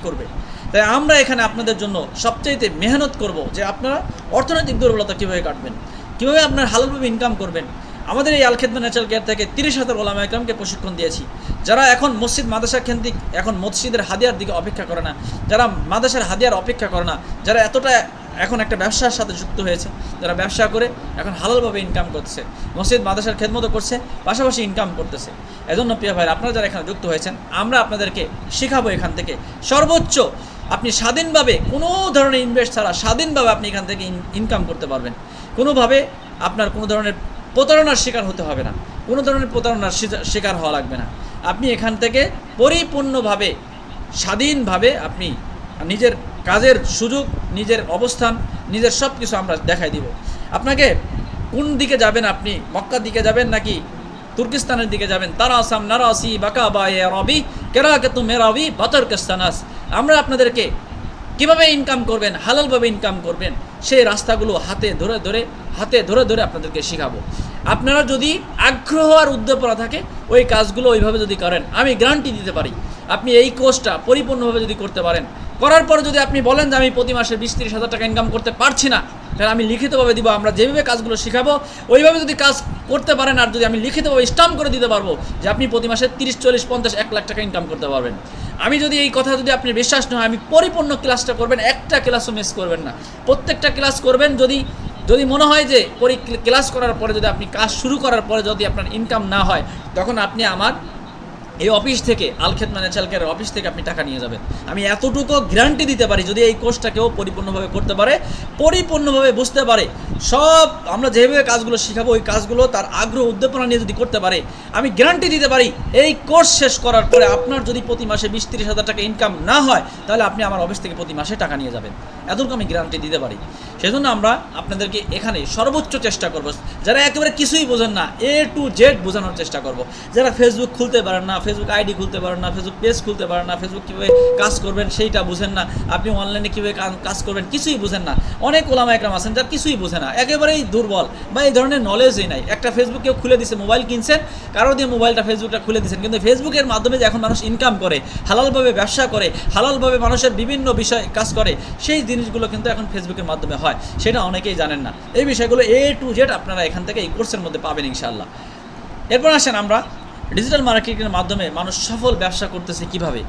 করবে। তাই আমরা এখানে আপনাদের জন্য সবচাইতে মেহনত করব যে আপনারা অর্থনৈতিক দুর্বলতা কীভাবে কাটবেন, কীভাবে আপনার হালালভাবে ইনকাম করবেন। আমাদের এই আল খেদমা ন্যাচারাল কেয়ার থেকে 30,000 ওলামা ইকরামকে প্রশিক্ষণ দিয়েছি, যারা এখন মসজিদ মাদ্রাসা কেন্দ্রিক, এখন মসজিদের হাদিয়ার দিকে অপেক্ষা করে না, যারা মাদ্রাসার হাদিয়ার অপেক্ষা করে না, যারা এতটা এখন একটা ব্যবসার সাথে যুক্ত হয়েছে, যারা ব্যবসা করে এখন হালালভাবে ইনকাম করছে, মসজিদ মাদ্রাসার খেদমতও করছে, পাশাপাশি ইনকাম করতেছে। এজন্য প্রিয় ভাই, আপনারা যারা এখানে যুক্ত হয়েছেন, আমরা আপনাদেরকে শেখাবো এখান থেকে সর্বোচ্চ আপনি স্বাধীনভাবে, কোনো ধরনের ইনভেস্ট ছাড়া স্বাধীনভাবে আপনি এখান থেকে ইনকাম করতে পারবেন। কোনোভাবে আপনার কোনো ধরনের প্রতারণার শিকার হতে হবে না, কোনো ধরনের প্রতারণার শিকার হওয়া লাগবে না। আপনি এখান থেকে পরিপূর্ণভাবে স্বাধীনভাবে আপনি নিজের কাজের সুযোগ, নিজের অবস্থান, নিজের সব কিছু আমরা দেখাই দিব। আপনাকে কোন দিকে যাবেন, আপনি মক্কার দিকে যাবেন নাকি তুর্কিস্তানের দিকে যাবেন, তারাসাম নারাসি বাকা বায়ে রবি কেরাকেতু মেরাবি বাতর কেস্তানাস, আমরা আপনাদেরকে কীভাবে ইনকাম করবেন, হালালভাবে ইনকাম করবেন, সেই রাস্তাগুলো হাতে ধরে ধরে আপনাদেরকে শেখাবো। আপনারা যদি আগ্রহ আর উদ্দীপনা থাকে, ওই কাজগুলো ওইভাবে যদি করেন, আমি গ্যারান্টি দিতে পারি আপনি এই কোর্সটা পরিপূর্ণভাবে যদি করতে পারেন, করার পর যদি আপনি বলেন যে আমি প্রতি মাসে 20-30 হাজার টাকা ইনকাম করতে পারছি না, তাহলে আমি লিখিতভাবে দিব। আমরা যেভাবে কাজগুলো শেখাবো ওইভাবে যদি কাজ করতে পারেন, আর যদি আমি লিখিতভাবে স্টাম্প করে দিতে পারবো যে আপনি প্রতি মাসে 30, 40, 50, 1 লাখ টাকা ইনকাম করতে পারবেন। আমি যদি এই কথা যদি আপনি বিশ্বাস না হয়, আমি পরিপূর্ণ ক্লাসটা করবেন, একটা ক্লাসও মিস করবেন না, প্রত্যেকটা ক্লাস করবেন। যদি মনে হয় যে ক্লাস করার পরে যদি আপনি কাজ শুরু করার পরে যদি আপনার ইনকাম না হয়, তখন আপনি আমার এই অফিস থেকে আল খেদমা ন্যাচারাল কেয়ারের অফিস থেকে আপনি টাকা নিয়ে যাবেন। আমি এতটুকু গ্যারান্টি দিতে পারি, যদি এই কোর্সটা কেউ পরিপূর্ণভাবে করতে পারে, পরিপূর্ণভাবে বুঝতে পারে, সব আমরা যেভাবে কাজগুলো শেখাবো ওই কাজগুলো তার আগ্রহ উদ্দীপনা নিয়ে যদি করতে পারে, আমি গ্যারান্টি দিতে পারি এই কোর্স শেষ করার পরে আপনার যদি প্রতি মাসে 20-30 হাজার টাকা ইনকাম না হয়, তাহলে আপনি আমার অফিস থেকে প্রতি মাসে টাকা নিয়ে যাবেন। এতটুকু আমি গ্যারান্টি দিতে পারি। সেজন্য আমরা আপনাদেরকে এখানে সর্বোচ্চ চেষ্টা করব, যারা একেবারে কিছুই বোঝেন না A to Z বোঝানোর চেষ্টা করব। যারা ফেসবুক খুলতে পারেন না, ফেসবুক আইডি খুলতে পারেন না, ফেসবুক পেজ খুলতে পারেন না, ফেসবুক কীভাবে কাজ করবেন সেইটা বুঝেন না, আপনি অনলাইনে কীভাবে কাজ করবেন কিছুই বুঝেন না, অনেক ওলামা একরাম আছেন যারা কিছুই বোঝে না, একেবারেই দুর্বল বা এই ধরনের নলেজই নাই। একটা ফেসবুক কেউ খুলে দিছে, মোবাইল কিনছেন, কারো দিয়ে মোবাইলটা ফেসবুকটা খুলে দিচ্ছেন, কিন্তু ফেসবুকের মাধ্যমে যে এখন মানুষ ইনকাম করে, হালালভাবে ব্যবসা করে, হালালভাবে মানুষের বিভিন্ন বিষয় কাজ করে, সেই জিনিসগুলো কিন্তু এখন ফেসবুকের মাধ্যমে হয়, সেটা অনেকেই জানেন না। এই বিষয়গুলো A to Z আপনারা এখান থেকে এই কোর্সের মধ্যে পাবেন ইনশাআল্লাহ। এরপর আসেন আমরা ডিজিটাল মার্কেটিংয়ের মাধ্যমে মানুষ সফল ব্যবসা করতেছে কিভাবে।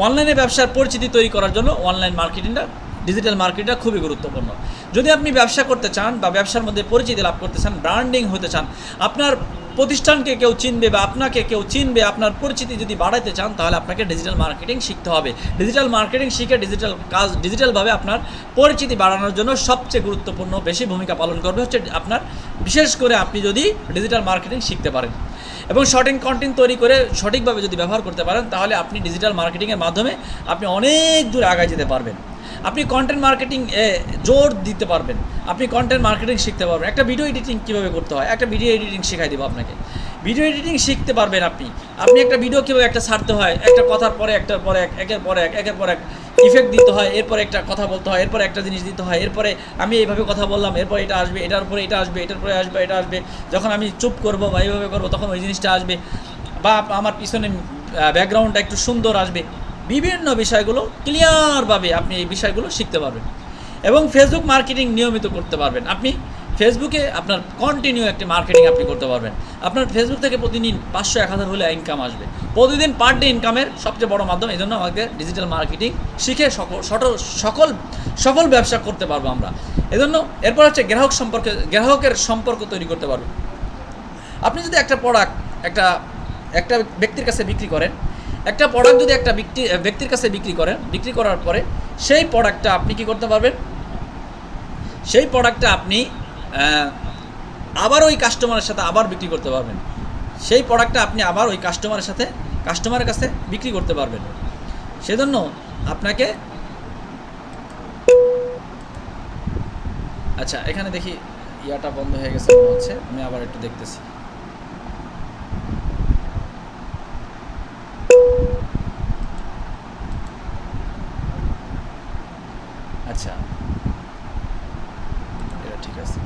অনলাইনে ব্যবসার পরিচিতি তৈরি করার জন্য অনলাইন মার্কেটিংটা, ডিজিটাল মার্কেটিংটা খুবই গুরুত্বপূর্ণ। যদি আপনি ব্যবসা করতে চান বা ব্যবসার মধ্যে পরিচিতি লাভ করতে চান, ব্র্যান্ডিং হতে চান, আপনার প্রতিষ্ঠানকে কেউ চিনবে বা আপনাকে কেউ চিনবে, আপনার পরিচিতি যদি বাড়াইতে চান, তাহলে আপনাকে ডিজিটাল মার্কেটিং শিখতে হবে। ডিজিটাল মার্কেটিং শিখে ডিজিটালভাবে আপনার পরিচিতি বাড়ানোর জন্য সবচেয়ে গুরুত্বপূর্ণ বেশি ভূমিকা পালন করবে হচ্ছে আপনার, বিশেষ করে আপনি যদি ডিজিটাল মার্কেটিং শিখতে পারেন এবং শর্টিং কন্টেন্ট তৈরি করে সঠিকভাবে যদি ব্যবহার করতে পারেন, তাহলে আপনি ডিজিটাল মার্কেটিংয়ের মাধ্যমে আপনি অনেক দূর আগায় যেতে পারবেন। আপনি কন্টেন্ট মার্কেটিং জোর দিতে পারবেন, আপনি কন্টেন্ট মার্কেটিং শিখতে পারবেন। একটা ভিডিও এডিটিং কীভাবে করতে হয়, একটা ভিডিও এডিটিং শেখাই দেবো আপনাকে। ভিডিও এডিটিং শিখতে পারবেন আপনি একটা ভিডিও কীভাবে একটা ছাড়তে হয়, একটা কথার পরে একটার পরে একের পর এক ইফেক্ট দিতে হয়, এরপরে একটা কথা বলতে হয়, এরপরে একটা জিনিস দিতে হয়, এরপরে আমি এইভাবে কথা বললাম, এরপর এটা আসবে, এটার পরে এটা আসবে, এটার পরে আসবে, এটা আসবে, যখন আমি চুপ করবো বা এইভাবে করবো তখন ওই জিনিসটা আসবে, বা আমার পিছনে ব্যাকগ্রাউন্ডটা একটু সুন্দর আসবে। বিভিন্ন বিষয়গুলো ক্লিয়ারভাবে আপনি এই বিষয়গুলো শিখতে পারবেন এবং ফেসবুক মার্কেটিং নিয়মিত করতে পারবেন। আপনি ফেসবুকে আপনার কন্টিনিউ একটি মার্কেটিং আপনি করতে পারবেন। আপনার ফেসবুক থেকে প্রতিদিন 500-1000 হলে ইনকাম আসবে, প্রতিদিন পার ডে ইনকামের সবচেয়ে বড় মাধ্যম। এই জন্য আমাদের ডিজিটাল মার্কেটিং শিখে সফল ব্যবসা করতে পারবো আমরা। এজন্য এরপর হচ্ছে গ্রাহকের সম্পর্ক তৈরি করতে পারবেন। আপনি যদি একটা প্রোডাক্ট একটা ব্যক্তির কাছে বিক্রি করেন, একটা প্রোডাক্ট যদি একটা ব্যক্তির কাছে বিক্রি করার পরে সেই প্রোডাক্টটা আপনি কি করতে পারবেন, সেই প্রোডাক্টটা আপনি আবার ওই কাস্টমারের সাথে আবার বিক্রি করতে পারবেন। সেই প্রোডাক্টটা আপনি আবার ওই কাস্টমারের কাছে বিক্রি করতে পারবেন। সেজন্য আপনাকে, আচ্ছা এখানে দেখি ইয়াটা বন্ধ হয়ে গেছে মনে হচ্ছে, আমি আবার একটু দেখতেছি। আচ্ছা এটা ঠিক আছে।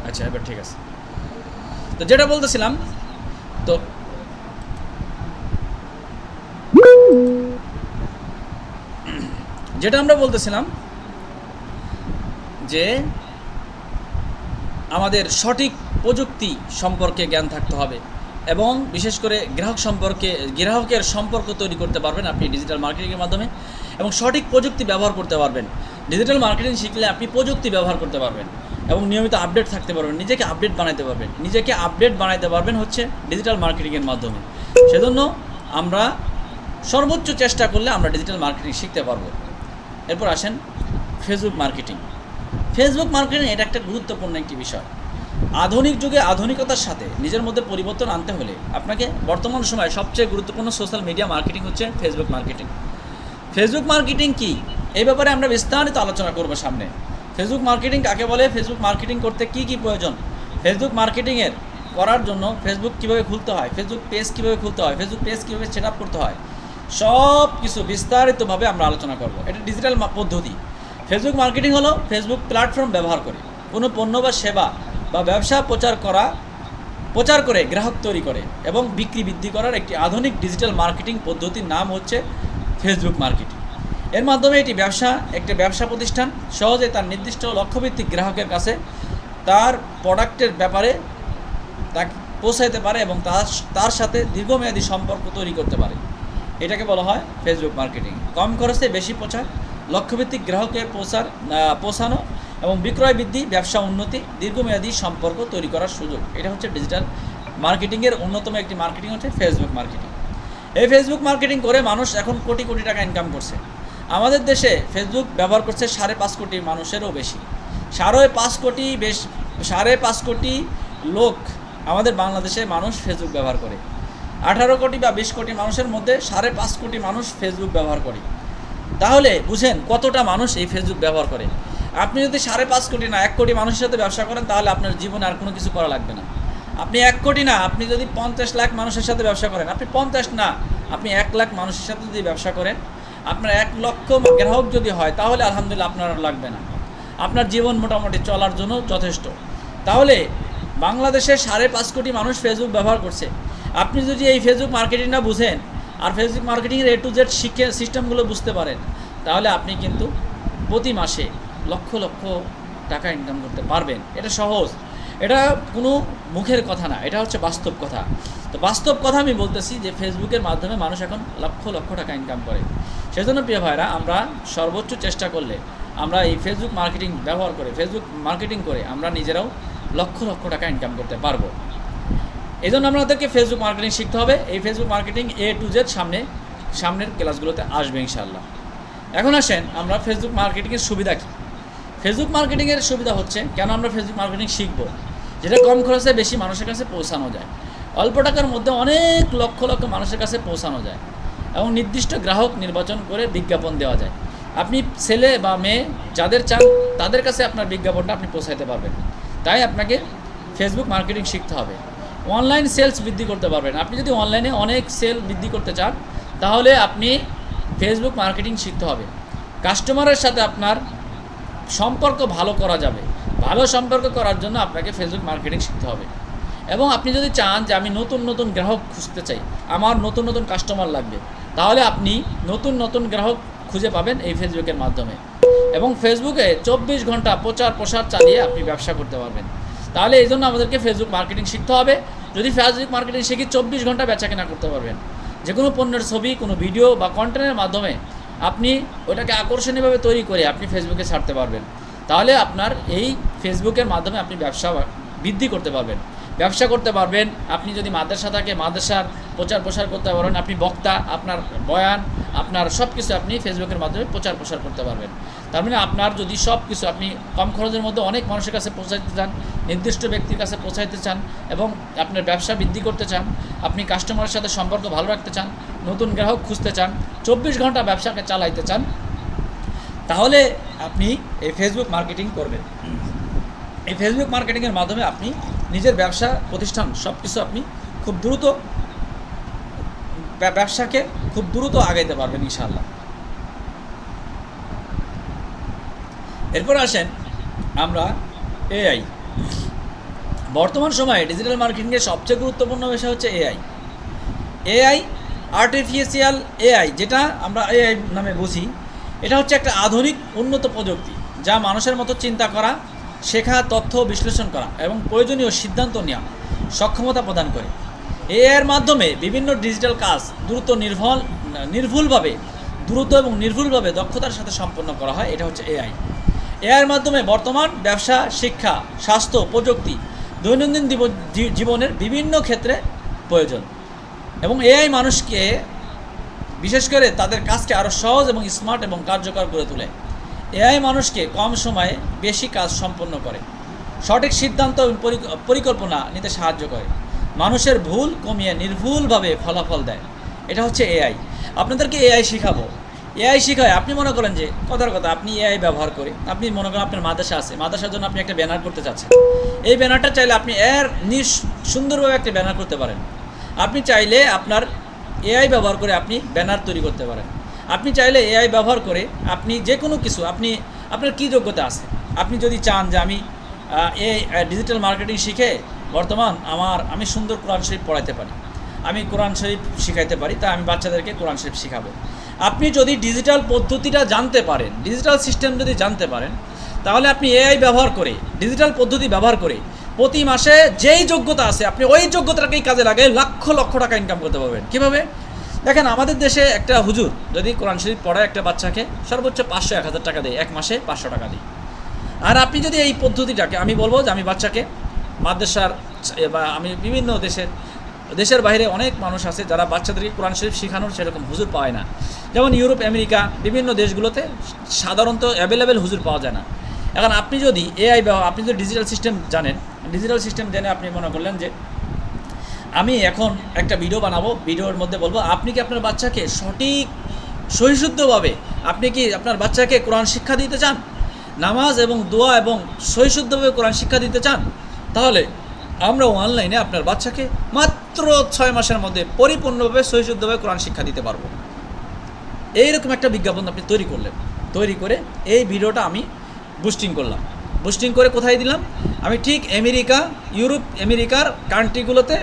আচ্ছা এবার ঠিক আছে। তো যেটা বলতেছিলাম, তো যেটা আমরা বলতেছিলাম যে আমাদের সঠিক প্রযুক্তি সম্পর্কে জ্ঞান থাকতে হবে এবং বিশেষ করে গ্রাহকের সম্পর্ক তৈরি করতে পারবেন আপনি ডিজিটাল মার্কেটিংয়ের মাধ্যমে এবং সঠিক প্রযুক্তি ব্যবহার করতে পারবেন। ডিজিটাল মার্কেটিং শিখলে আপনি প্রযুক্তি ব্যবহার করতে পারবেন এবং নিয়মিত আপডেট থাকতে পারবেন, নিজেকে আপডেট বানাইতে পারবেন হচ্ছে ডিজিটাল মার্কেটিংয়ের মাধ্যমে। সেজন্য আমরা সর্বোচ্চ চেষ্টা করলে আমরা ডিজিটাল মার্কেটিং শিখতে পারবো। এরপর আসেন ফেসবুক মার্কেটিং। এটা একটা গুরুত্বপূর্ণ একটি বিষয়। আধুনিক যুগে আধুনিকতার সাথে নিজের মধ্যে পরিবর্তন আনতে হলে আপনাকে বর্তমান সময়ে সবচেয়ে গুরুত্বপূর্ণ সোশ্যাল মিডিয়া মার্কেটিং হচ্ছে ফেসবুক মার্কেটিং কি, এই ব্যাপারে আমরা বিস্তারিত আলোচনা করব সামনে। ফেসবুক মার্কেটিং কাকে বলে, ফেসবুক মার্কেটিং করতে কি প্রয়োজন, ফেসবুক মার্কেটিংয়ের করার জন্য ফেসবুক কীভাবে খুলতে হয়, ফেসবুক পেজ কীভাবে খুলতে হয়, ফেসবুক পেজ কীভাবে সেট আপ করতে হয়, সব কিছু বিস্তারিতভাবে আমরা আলোচনা করব। এটা ডিজিটাল পদ্ধতি। ফেসবুক মার্কেটিং হলো ফেসবুক প্ল্যাটফর্ম ব্যবহার করে কোনো পণ্য বা সেবা বা ব্যবসা প্রচার করে গ্রাহক তৈরি করে এবং বিক্রি বৃদ্ধি করার একটি আধুনিক ডিজিটাল মার্কেটিং পদ্ধতির নাম হচ্ছে ফেসবুক মার্কেটিং। এর মাধ্যমে একটি ব্যবসা প্রতিষ্ঠান সহজে তার নির্দিষ্ট লক্ষ্যভিত্তিক গ্রাহকের কাছে তার প্রোডাক্টের ব্যাপারে তাকে পৌঁছাইতে পারে এবং তার সাথে দীর্ঘমেয়াদী সম্পর্ক তৈরি করতে পারে। এটাকে বলা হয় ফেসবুক মার্কেটিং। কম খরচে বেশি প্রচার, লক্ষ্যভিত্তিক গ্রাহকের পৌঁছানো এবং বিক্রয় বৃদ্ধি, ব্যবসা উন্নতি, দীর্ঘমেয়াদী সম্পর্ক তৈরি করার সুযোগ। এটা হচ্ছে ডিজিটাল মার্কেটিংয়ের অন্যতম একটি মার্কেটিং হচ্ছে ফেসবুক মার্কেটিং। এই ফেসবুক মার্কেটিং করে মানুষ এখন কোটি কোটি টাকা ইনকাম করছে। আমাদের দেশে ফেসবুক ব্যবহার করছে 5.5 কোটি মানুষেরও বেশি। 5.5 কোটি লোক আমাদের বাংলাদেশে মানুষ ফেসবুক ব্যবহার করে। 18 কোটি বা 20 কোটি মানুষের মধ্যে 5.5 কোটি মানুষ ফেসবুক ব্যবহার করে। তাহলে বুঝেন কতটা মানুষ এই ফেসবুক ব্যবহার করে। আপনি যদি 5.5 কোটি না 1 কোটি মানুষের সাথে ব্যবসা করেন, তাহলে আপনার জীবনে আর কোনো কিছু করা লাগবে না। আপনি 1 কোটি না, আপনি যদি 50 লাখ মানুষের সাথে ব্যবসা করেন, আপনি 50 না, আপনি 1 লাখ মানুষের সাথে যদি ব্যবসা করেন, আপনার 1 লক্ষ গ্রাহক যদি হয়, তাহলে আলহামদুলিল্লাহ আপনার আর লাগবে না। আপনার জীবন মোটামুটি চলার জন্য যথেষ্ট। তাহলে বাংলাদেশে 5.5 কোটি মানুষ ফেসবুক ব্যবহার করছে। আপনি যদি এই ফেসবুক মার্কেটিংটা বুঝেন আর ফেসবুক মার্কেটিংয়ের A to Z সিস্টেমগুলো বুঝতে পারেন, তাহলে আপনি কিন্তু প্রতি মাসে লক্ষ লক্ষ টাকা ইনকাম করতে পারবেন। এটা সহজ, এটা কোনো মুখের কথা না, এটা হচ্ছে বাস্তব কথা। তো বাস্তব কথা আমি বলতেছি যে ফেসবুকের মাধ্যমে মানুষ এখন লক্ষ লক্ষ টাকা ইনকাম করে। সেজন্য প্রিয় ভাইরা, আমরা সর্বোচ্চ চেষ্টা করলে আমরা এই ফেসবুক মার্কেটিং ব্যবহার করে, ফেসবুক মার্কেটিং করে আমরা নিজেরাও লক্ষ লক্ষ টাকা ইনকাম করতে পারবো। এই জন্য আমাদেরকে ফেসবুক মার্কেটিং শিখতে হবে। এই Facebook marketing A to Z সামনের ক্লাসগুলোতে আসবে ইনশাআল্লাহ। এখন আসেন আমরা ফেসবুক মার্কেটিংয়ের সুবিধা কী। ফেসবুক মার্কেটিংয়ের সুবিধা হচ্ছে কেন আমরা ফেসবুক মার্কেটিং শিখবো, যেটা কম খরচে বেশি মানুষের কাছে পৌঁছানো যায়, অল্প টাকার মধ্যে অনেক লক্ষ লক্ষ মানুষের কাছে পৌঁছানো যায় এবং নির্দিষ্ট গ্রাহক নির্বাচন করে বিজ্ঞাপন দেওয়া যায়। আপনি ছেলে বা মেয়ে যাদের চান তাদের কাছে আপনার বিজ্ঞাপনটা আপনি পৌঁছাতে পারবেন। তাই আপনাকে ফেসবুক মার্কেটিং শিখতে হবে। অনলাইন সেলস বৃদ্ধি করতে পারবেন। আপনি যদি অনলাইনে অনেক সেল বৃদ্ধি করতে চান, তাহলে আপনি ফেসবুক মার্কেটিং শিখতে হবে। কাস্টমারের সাথে আপনার সম্পর্ক ভালো করা যাবে। ভালো সম্পর্ক করার জন্য আপনাকে ফেসবুক মার্কেটিং শিখতে হবে। এবং আপনি যদি চান যে আমি নতুন নতুন গ্রাহক খুঁজতে চাই, আমার নতুন নতুন কাস্টমার লাগবে, তাহলে আপনি নতুন নতুন গ্রাহক খুঁজে পাবেন এই ফেসবুকের মাধ্যমে। এবং ফেসবুকে 24 ঘন্টা প্রচার প্রসার চালিয়ে আপনি ব্যবসা করতে পারবেন। তাহলে এই জন্য আমাদেরকে ফেসবুক মার্কেটিং শিখতে হবে। যদি ফেসবুক মার্কেটিং শিখি 24 ঘন্টা বেচা কেনা করতে পারবেন। যে কোনো পণ্যের ছবি, কোনো ভিডিও বা কন্টেন্টের মাধ্যমে আপনি ওটাকে আকর্ষণীয়ভাবে তৈরি করে আপনি ফেসবুকে ছাড়তে পারবেন। তাহলে আপনার এই ফেসবুকের মাধ্যমে আপনি ব্যবসা বৃদ্ধি করতে পারবেন, ব্যবসা করতে পারবেন। আপনি যদি মাদ্রাসা থাকে মাদ্রাসার প্রচার প্রসার করতে পারবেন। আপনি বক্তা, আপনার বয়ান, আপনার সব কিছু আপনি ফেসবুকের মাধ্যমে প্রচার প্রসার করতে পারবেন। তার মানে আপনার যদি সব কিছু আপনি কম খরচের মধ্যে অনেক মানুষের কাছে পৌঁছাইতে চান, নির্দিষ্ট ব্যক্তির কাছে পৌঁছাইতে চান এবং আপনার ব্যবসা বৃদ্ধি করতে চান, আপনি কাস্টমারের সাথে সম্পর্ক ভালো রাখতে চান, নতুন গ্রাহক খুঁজতে চান, 24 ঘন্টা ব্যবসাকে চালাইতে চান, তাহলে আপনি এই ফেসবুক মার্কেটিং করবেন। এই ফেসবুক মার্কেটিংয়ের মাধ্যমে আপনি নিজের ব্যবসা প্রতিষ্ঠান সব কিছু আপনি খুব দ্রুত ব্যবসাকে খুব দ্রুত আগাইতে পারবেন ইনশাআল্লাহ। এরপর আসেন আমরা AI। বর্তমান সময়ে ডিজিটাল মার্কেটিংয়ের সবচেয়ে গুরুত্বপূর্ণ বিষয় হচ্ছে AI, আর্টিফিশিয়াল AI, যেটা আমরা AI নামে বুঝি। এটা হচ্ছে একটা আধুনিক উন্নত প্রযুক্তি যা মানুষের মতো চিন্তা করা, শেখা, তথ্য বিশ্লেষণ করা এবং প্রয়োজনীয় সিদ্ধান্ত নেওয়া সক্ষমতা প্রদান করে। এর মাধ্যমে বিভিন্ন ডিজিটাল কাজ দ্রুত এবং নির্ভুলভাবে দক্ষতার সাথে সম্পন্ন করা হয়। এটা হচ্ছে এর মাধ্যমে বর্তমান ব্যবসা, শিক্ষা, স্বাস্থ্য, প্রযুক্তি, দৈনন্দিন জীবনের বিভিন্ন ক্ষেত্রে প্রয়োজন। এবং AI মানুষকে বিশেষ করে তাদের কাজকে আরও সহজ এবং স্মার্ট এবং কার্যকর করে তোলে। AI মানুষকে কম সময়ে বেশি কাজ সম্পন্ন করে, সঠিক সিদ্ধান্ত এবং পরিকল্পনা নিতে সাহায্য করে, মানুষের ভুল কমিয়ে নির্ভুলভাবে ফলাফল দেয়। এটা হচ্ছে AI। আপনাদেরকে AI শেখাবো। AI শেখায় আপনি মনে করেন যে কথার কথা আপনি AI ব্যবহার করে আপনি মনে করেন আপনার মাদ্রাসা আছে, মাদ্রাসার জন্য আপনি একটা ব্যানার করতে চাচ্ছেন। এই ব্যানারটা চাইলে আপনি সুন্দরভাবে একটা ব্যানার করতে পারেন। আপনি চাইলে আপনার AI ব্যবহার করে আপনি ব্যানার তৈরি করতে পারেন। আপনি চাইলে AI ব্যবহার করে আপনি যে কোনো কিছু আপনার কী যোগ্যতা আছে, আপনি যদি চান যে আমি ডিজিটাল মার্কেটিং শিখে বর্তমান আমি সুন্দর কোরআন শরীফ পড়াইতে পারি, আমি কোরআন শরীফ শিখাইতে পারি, তাই আমি বাচ্চাদেরকে কোরআন শরীফ শিখাবো। আপনি যদি ডিজিটাল পদ্ধতিটা জানতে পারেন, ডিজিটাল সিস্টেম যদি জানতে পারেন, তাহলে আপনি AI ব্যবহার করে, ডিজিটাল পদ্ধতি ব্যবহার করে প্রতি মাসে যেই যোগ্যতা আছে আপনি ওই যোগ্যতাটাকেই কাজে লাগিয়ে লক্ষ লক্ষ টাকা ইনকাম করতে পারবেন। কীভাবে? দেখেন আমাদের দেশে একটা হুজুর যদি কোরআন শরীফ পড়ায় একটা বাচ্চাকে সর্বোচ্চ 500-1000 টাকা দেয়, এক মাসে 500 টাকা দিই। আর আপনি যদি এই পদ্ধতিটাকে, আমি বলবো যে আমি বাচ্চাকে মাদ্রাসার বা আমি বিভিন্ন দেশের বাইরে অনেক মানুষ আছে যারা বাচ্চাদেরকে কোরআন শরীফ শেখানোর সেরকম হুজুর পায় না। যেমন ইউরোপ, আমেরিকা, বিভিন্ন দেশগুলোতে সাধারণত অ্যাভেলেবেল হুজুর পাওয়া যায় না। এখন আপনি যদি এআই বা আপনি যদি ডিজিটাল সিস্টেম জানেন, ডিজিটাল সিস্টেম জেনে আপনি মনে করলেন যে আমি এখন একটা ভিডিও বানাবো, ভিডিওর মধ্যে বলবো আপনি কি আপনার বাচ্চাকে সঠিক সহিশুদ্ধভাবে আপনি কি আপনার বাচ্চাকে কোরআন শিক্ষা দিতে চান, নামাজ এবং দোয়া এবং সহিশুদ্ধভাবে কোরআন শিক্ষা দিতে চান, তাহলে আমরা অনলাইনে আপনার বাচ্চাকে মাত্র 6 মাসের মধ্যে পরিপূর্ণভাবে সহিশুদ্ধভাবে কোরআন শিক্ষা দিতে পারবো। এইরকম একটা বিজ্ঞাপন আপনি তৈরি করলেন, তৈরি করে এই ভিডিওটা আমি বুস্টিং করলাম, বুস্টিং করে কোথায় দিলাম, আমি ঠিক আমেরিকা, ইউরোপ, আমেরিকার কান্ট্রিগুলোতে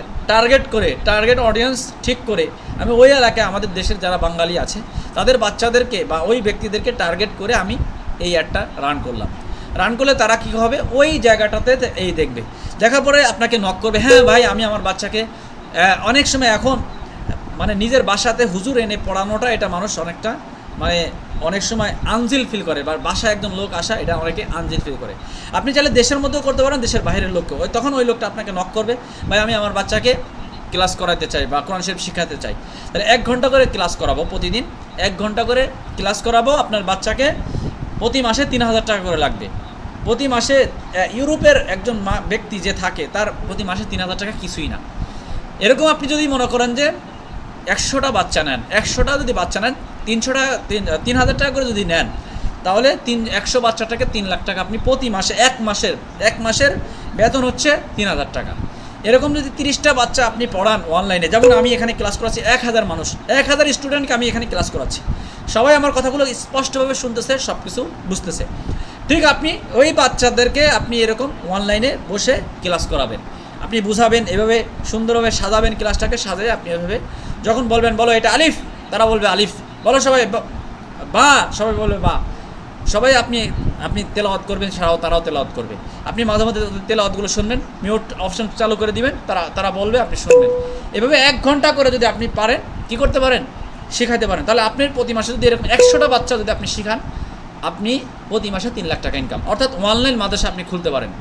টার্গেট অডিয়েন্স ঠিক করে আমি ওই এলাকায় আমাদের দেশের যারা বাঙালি আছে তাদের বাচ্চাদেরকে বা ওই ব্যক্তিদেরকে টার্গেট করে আমি এই অ্যাডটা রান করলাম। রান করলে তারা কী হবে, ওই জায়গাটাতে এই দেখবে, দেখার পরে আপনাকে নক করবে, হ্যাঁ ভাই আমি আমার বাচ্চাকে অনেক সময় এখন মানে নিজের বাসাতে হুজুর এনে পড়ানোটা এটা মানুষ অনেকটা মানে অনেক সময় আনজিল ফিল করে, বা বাসায় একজন লোক আসা এটা অনেকে আনজিল ফিল করে। আপনি চাইলে দেশের মধ্যেও করতে পারেন, দেশের বাইরের লোককেও, তখন ওই লোকটা আপনাকে নক করবে, ভাই আমি আমার বাচ্চাকে ক্লাস করাতে চাই বা কোরআন শরীফ শিখাতে চাই, তাহলে 1 ঘন্টা করে ক্লাস করাবো, প্রতিদিন 1 ঘন্টা করে ক্লাস করাবো। আপনার বাচ্চাকে প্রতি মাসে 3000 টাকা করে লাগবে। প্রতি মাসে ইউরোপের একজন ব্যক্তি যে থাকে তার প্রতি মাসে 3000 টাকা কিছুই না। এরকম আপনি যদি মনে করেন যে 100টা বাচ্চা নেন, 100টা যদি বাচ্চা নেন 300 টাকা 3000 টাকা করে যদি নেন, তাহলে 100 বাচ্চাটাকে 3 লাখ টাকা আপনি প্রতি মাসে এক মাসের বেতন হচ্ছে 3000 টাকা। এরকম যদি 30টা বাচ্চা আপনি পড়ান অনলাইনে, যেমন আমি এখানে ক্লাস করাচ্ছি 1000 মানুষ, 1000 স্টুডেন্টকে আমি এখানে ক্লাস করাচ্ছি, সবাই আমার কথাগুলো স্পষ্টভাবে শুনতেছে, সব কিছু বুঝতেছে। ঠিক আপনি ওই বাচ্চাদেরকে আপনি এরকম অনলাইনে বসে ক্লাস করাবেন, আপনি বুঝাবেন, এভাবে সুন্দরভাবে সাজাবেন ক্লাসটাকে, সাজায় আপনি এভাবে যখন বলবেন বলো এটা আলিফ, তারা বলবে আলিফ, বলো সবাই বা, সবাই বলবে বা, সবাই আপনি তেলাওয়াত করবেন, তারাও তেলাওয়াত করবে, আপনি মাঝে মাঝে তেলাওয়াতগুলো শুনবেন, মিউট অপশন চালু করে দিবেন, তারা বলবে, আপনি শুনবেন। এভাবে 1 ঘন্টা করে যদি আপনি পারেন কি করতে পারেন, শেখাতে পারেন, তাহলে আপনার প্রতি মাসে যদি এরকম 100টা বাচ্চা যদি আপনি শিখান, আপনি প্রতি মাসে 3 লাখ টাকা ইনকাম, অর্থাৎ অনলাইন মাদ্রাসা আপনি খুলতে পারেন।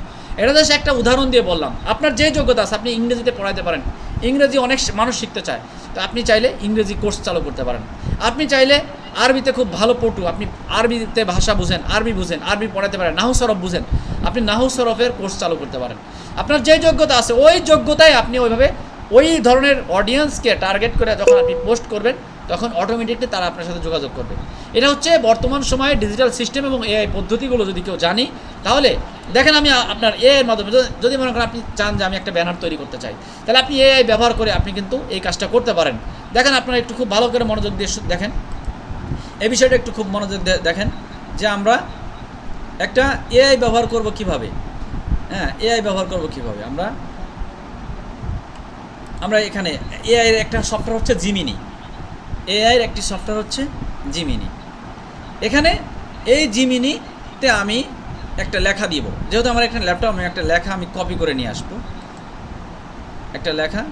এটা জাস্ট একটা উদাহরণ দিয়ে বললাম। আপনার যে যোগ্যতা আছে, আপনি ইংরেজিতে পড়াইতে পারেন, ইংরেজি অনেক মানুষ শিখতে চায়, তো আপনি চাইলে ইংরেজি কোর্স চালু করতে পারেন। আপনি চাইলে আরবিতে খুব ভালো পটু, আপনি আরবিতে ভাষা বুঝেন, আরবি পড়াতে পারেন, নাহু সরফ বুঝেন, আপনি নাহু সরফের কোর্স চালু করতে পারেন। আপনার যে যোগ্যতা আছে ওই যোগ্যতায় আপনি ওইভাবে ওই ধরনের অডিয়েন্সকে টার্গেট করে যখন আপনি পোস্ট করবেন, তখন অটোমেটিকলি তারা আপনার সাথে যোগাযোগ করবে। এটা হচ্ছে বর্তমান সময়ে ডিজিটাল সিস্টেম এবং এআই পদ্ধতিগুলো যদি কেউ জানি, তাহলে দেখেন আমি আপনার এআই এর মাধ্যমে যদি মনে করেন আপনি চান যে আমি একটা ব্যানার তৈরি করতে চাই, তাহলে আপনি এআই ব্যবহার করে আপনি কিন্তু এই কাজটা করতে পারেন। দেখেন আপনারা একটু খুব ভালো করে মনোযোগ দিয়ে দেখেন এই বিষয়টা, একটু খুব মনোযোগ দিয়ে দেখেন যে আমরা একটা এআই ব্যবহার করব কিভাবে। হ্যাঁ, এআই ব্যবহার করব কিভাবে, আমরা এখানে এআই এর একটা সফটওয়্যার হচ্ছে জিমিনি, এআই এর একটি সফটওয়্যার হচ্ছে জিমিনি। এখানে এই জিমিনিতে আমি একটা লেখা দিব, যেহেতু আমার এখানে ল্যাপটপ, আমি একটা লেখা আমি কপি করে নিয়ে আসবো, একটা লেখা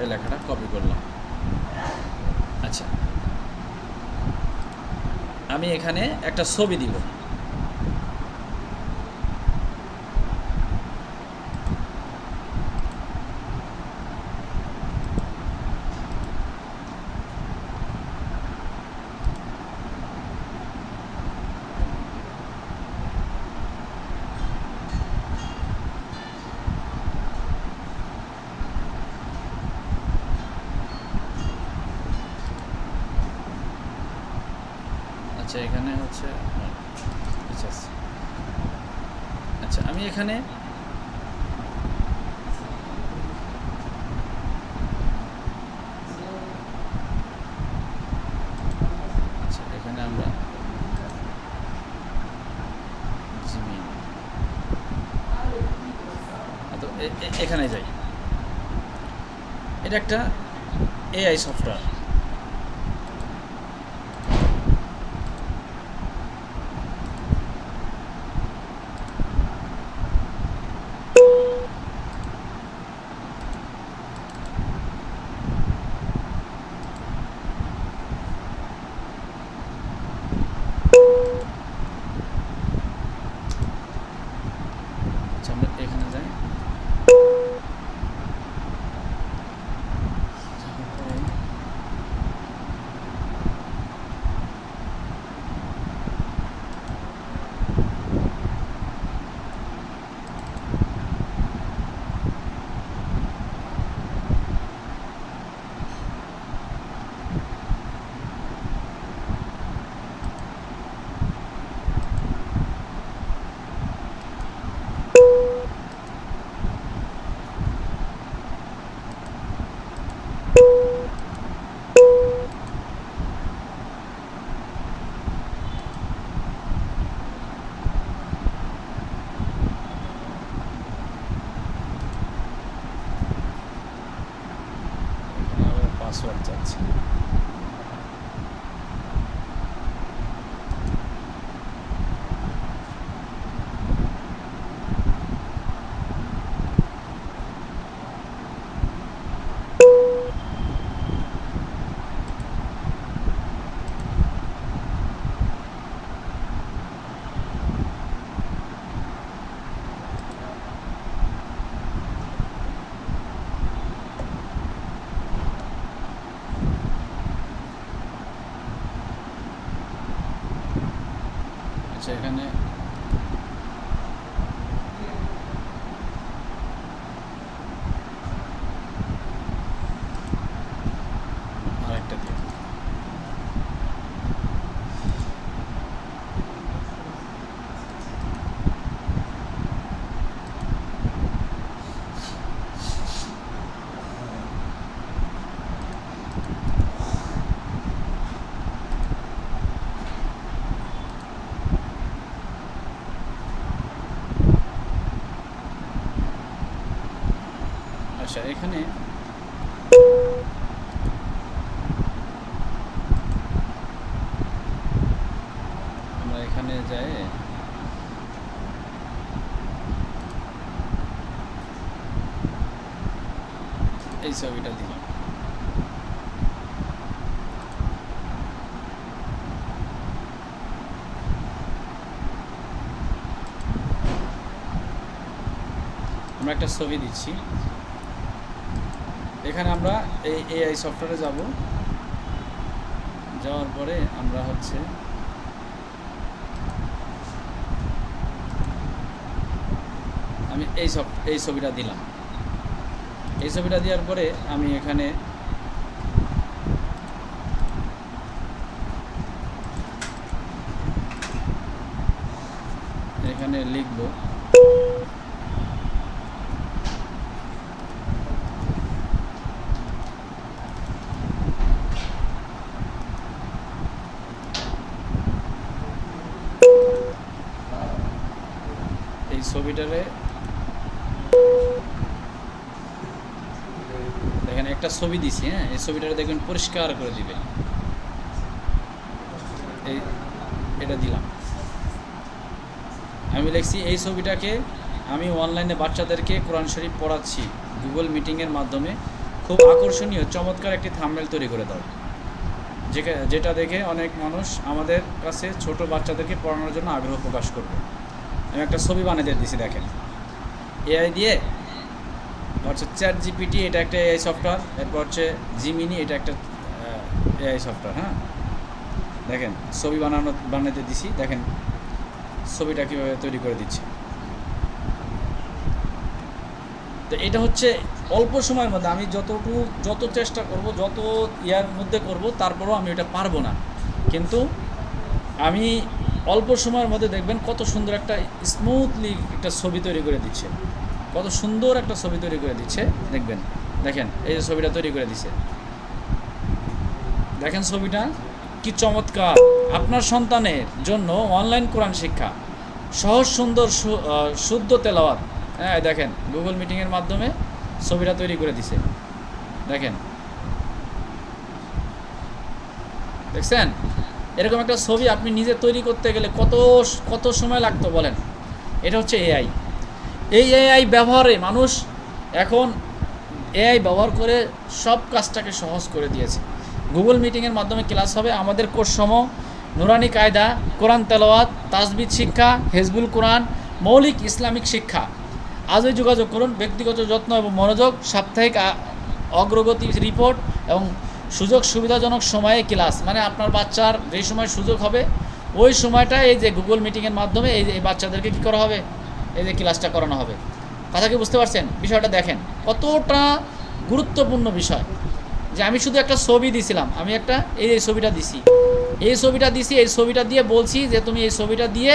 এই লেখাটা কপি করলাম। আচ্ছা, আমি এখানে একটা ছবি দিব, আচ্ছা এখানে হচ্ছে আচ্ছা আমি এখানে আমরা এখানে যাই, এটা একটা এআই সফটওয়্যার। পাসওয়ার্ড চাচ্ছে। আচ্ছা, এখানে আরেকটা দিই। আচ্ছা, এখানে আমরা এখানে যাই, এই ছবিটা দিলাম। আমরা একটা ছবি দিচ্ছি। এখানে আমরা এই এআই সফটওয়্যারে যাব, যাওয়ার পরে আমরা হচ্ছে আমি এই ছবিটা দিলাম। এই ছবিটা দেওয়ার পরে আমি এখানে লিখব এই ছবিটারে দেখেন একটা ছবি দিছি। হ্যাঁ, এই ছবিটারে দেখবেন পরিষ্কার করে দিবে। এটা দিলাম। আমি লিখছি এই ছবিটাকে আমি অনলাইনে বাচ্চাদেরকে কোরআন শরীফ পড়াচ্ছি গুগল মিটিংয়ের মাধ্যমে, খুব আকর্ষণীয় চমৎকার একটি থাম্বনেল তৈরি করে দাও, যেটা দেখে অনেক মানুষ আমাদের কাছে ছোট বাচ্চাদেরকে পড়ানোর জন্য আগ্রহ প্রকাশ করবে। আমি একটা ছবি বানিয়ে দিয়েছি, দেখেন এআই দিয়ে। হচ্ছে চ্যাট জিপিটি, এটা একটা এআই সফটওয়্যার। এরপর হচ্ছে জিমিনি, এটা একটা এআই সফটওয়্যার। হ্যাঁ, দেখেন ছবি বানাতে দিছি, দেখেন ছবিটা কীভাবে তৈরি করে দিচ্ছে। তো এটা হচ্ছে অল্প সময়ের মধ্যে আমি যত চেষ্টা করব, যত ইয়ার মধ্যে করব, তারপরেও আমি এটা পারবো না। কিন্তু আমি অল্প সময়ের মধ্যে দেখবেন কত সুন্দর একটা স্মুথলি একটা ছবি তৈরি করে দিচ্ছে, কত সুন্দর একটা ছবি তৈরি করে দিচ্ছে। দেখেন এই যে ছবিটা তৈরি করে দিচ্ছে, দেখেন ছবিটা কি চমৎকার। আপনার সন্তানের জন্য অনলাইন কোরআন শিক্ষা, সহজ সুন্দর শুদ্ধ তেলাওয়াত। হ্যাঁ, দেখেন গুগল মিটিংয়ের মাধ্যমে ছবিটা তৈরি করে দিছে। দেখছেন এরকম একটা ছবি আপনি নিজে তৈরি করতে গেলে কত সময় লাগতো বলেন। এটা হচ্ছে এআই। এই এআই ব্যবহারে মানুষ এখন এআই ব্যবহার করে সব কাজটাকে সহজ করে দিয়েছে। গুগল মিটিংয়ের মাধ্যমে ক্লাস হবে। আমাদের কোর্সসমূহ নুরানি কায়দা, কোরআন তেলাওয়াত, তাজবিদ শিক্ষা, হেজবুল কোরআন, মৌলিক ইসলামিক শিক্ষা। আজই যোগাযোগ করুন। ব্যক্তিগত যত্ন এবং মনোযোগ, সাপ্তাহিক অগ্রগতি রিপোর্ট এবং সুযোগ সুবিধাজনক সময়ে ক্লাস। মানে আপনার বাচ্চার যেই সময় সুযোগ হবে ওই সময়টা এই যে গুগল মিটিংয়ের মাধ্যমে এই বাচ্চাদেরকে কী করা হবে, এই যে ক্লাসটা করানো হবে। কথা কি বুঝতে পারছেন? বিষয়টা দেখেন কতটা গুরুত্বপূর্ণ বিষয়। যে আমি শুধু একটা ছবি দিছিলাম, আমি একটা এই ছবিটা দিছি, এই ছবিটা দিয়ে বলছি যে তুমি এই ছবিটা দিয়ে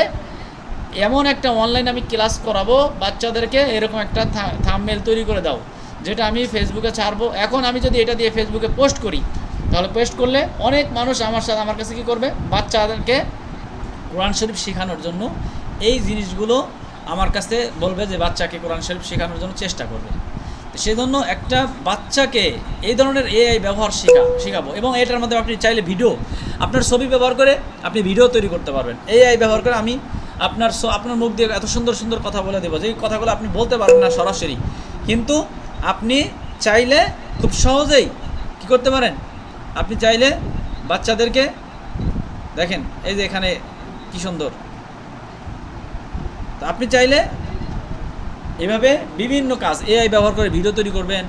এমন একটা অনলাইনে আমি ক্লাস করাবো বাচ্চাদেরকে, এরকম একটা থাম্বনেল তৈরি করে দাও, যেটা আমি ফেসবুকে ছাড়বো। এখন আমি যদি এটা দিয়ে ফেসবুকে পোস্ট করি, তাহলে পোস্ট করলে অনেক মানুষ আমার কাছে কী করবে, বাচ্চাদেরকে কোরআন শরীফ শেখানোর জন্য এই জিনিসগুলো আমার কাছে বলবে, যে বাচ্চাকে কোরআন শরীফ শেখানোর জন্য চেষ্টা করবে। তো সেজন্য একটা বাচ্চাকে এই ধরনের এআই ব্যবহার শেখাবো, এবং এটার মধ্যে আপনি চাইলে ভিডিও, আপনার ছবি ব্যবহার করে আপনি ভিডিও তৈরি করতে পারবেন। এআই ব্যবহার করে আমি আপনার মুখ দিয়ে এত সুন্দর সুন্দর কথা বলে দেবো, যে কথাগুলো আপনি বলতে পারেন না সরাসরি, কিন্তু আপনি চাইলে খুব সহজেই কী করতে পারেন, আপনি চাইলে বাচ্চাদেরকে দেখেন, এই যে এখানে কী সুন্দর, তো আপনি চাইলে এভাবে বিভিন্ন কাজ এআই ব্যবহার করে ভিডিও তৈরি করবেন।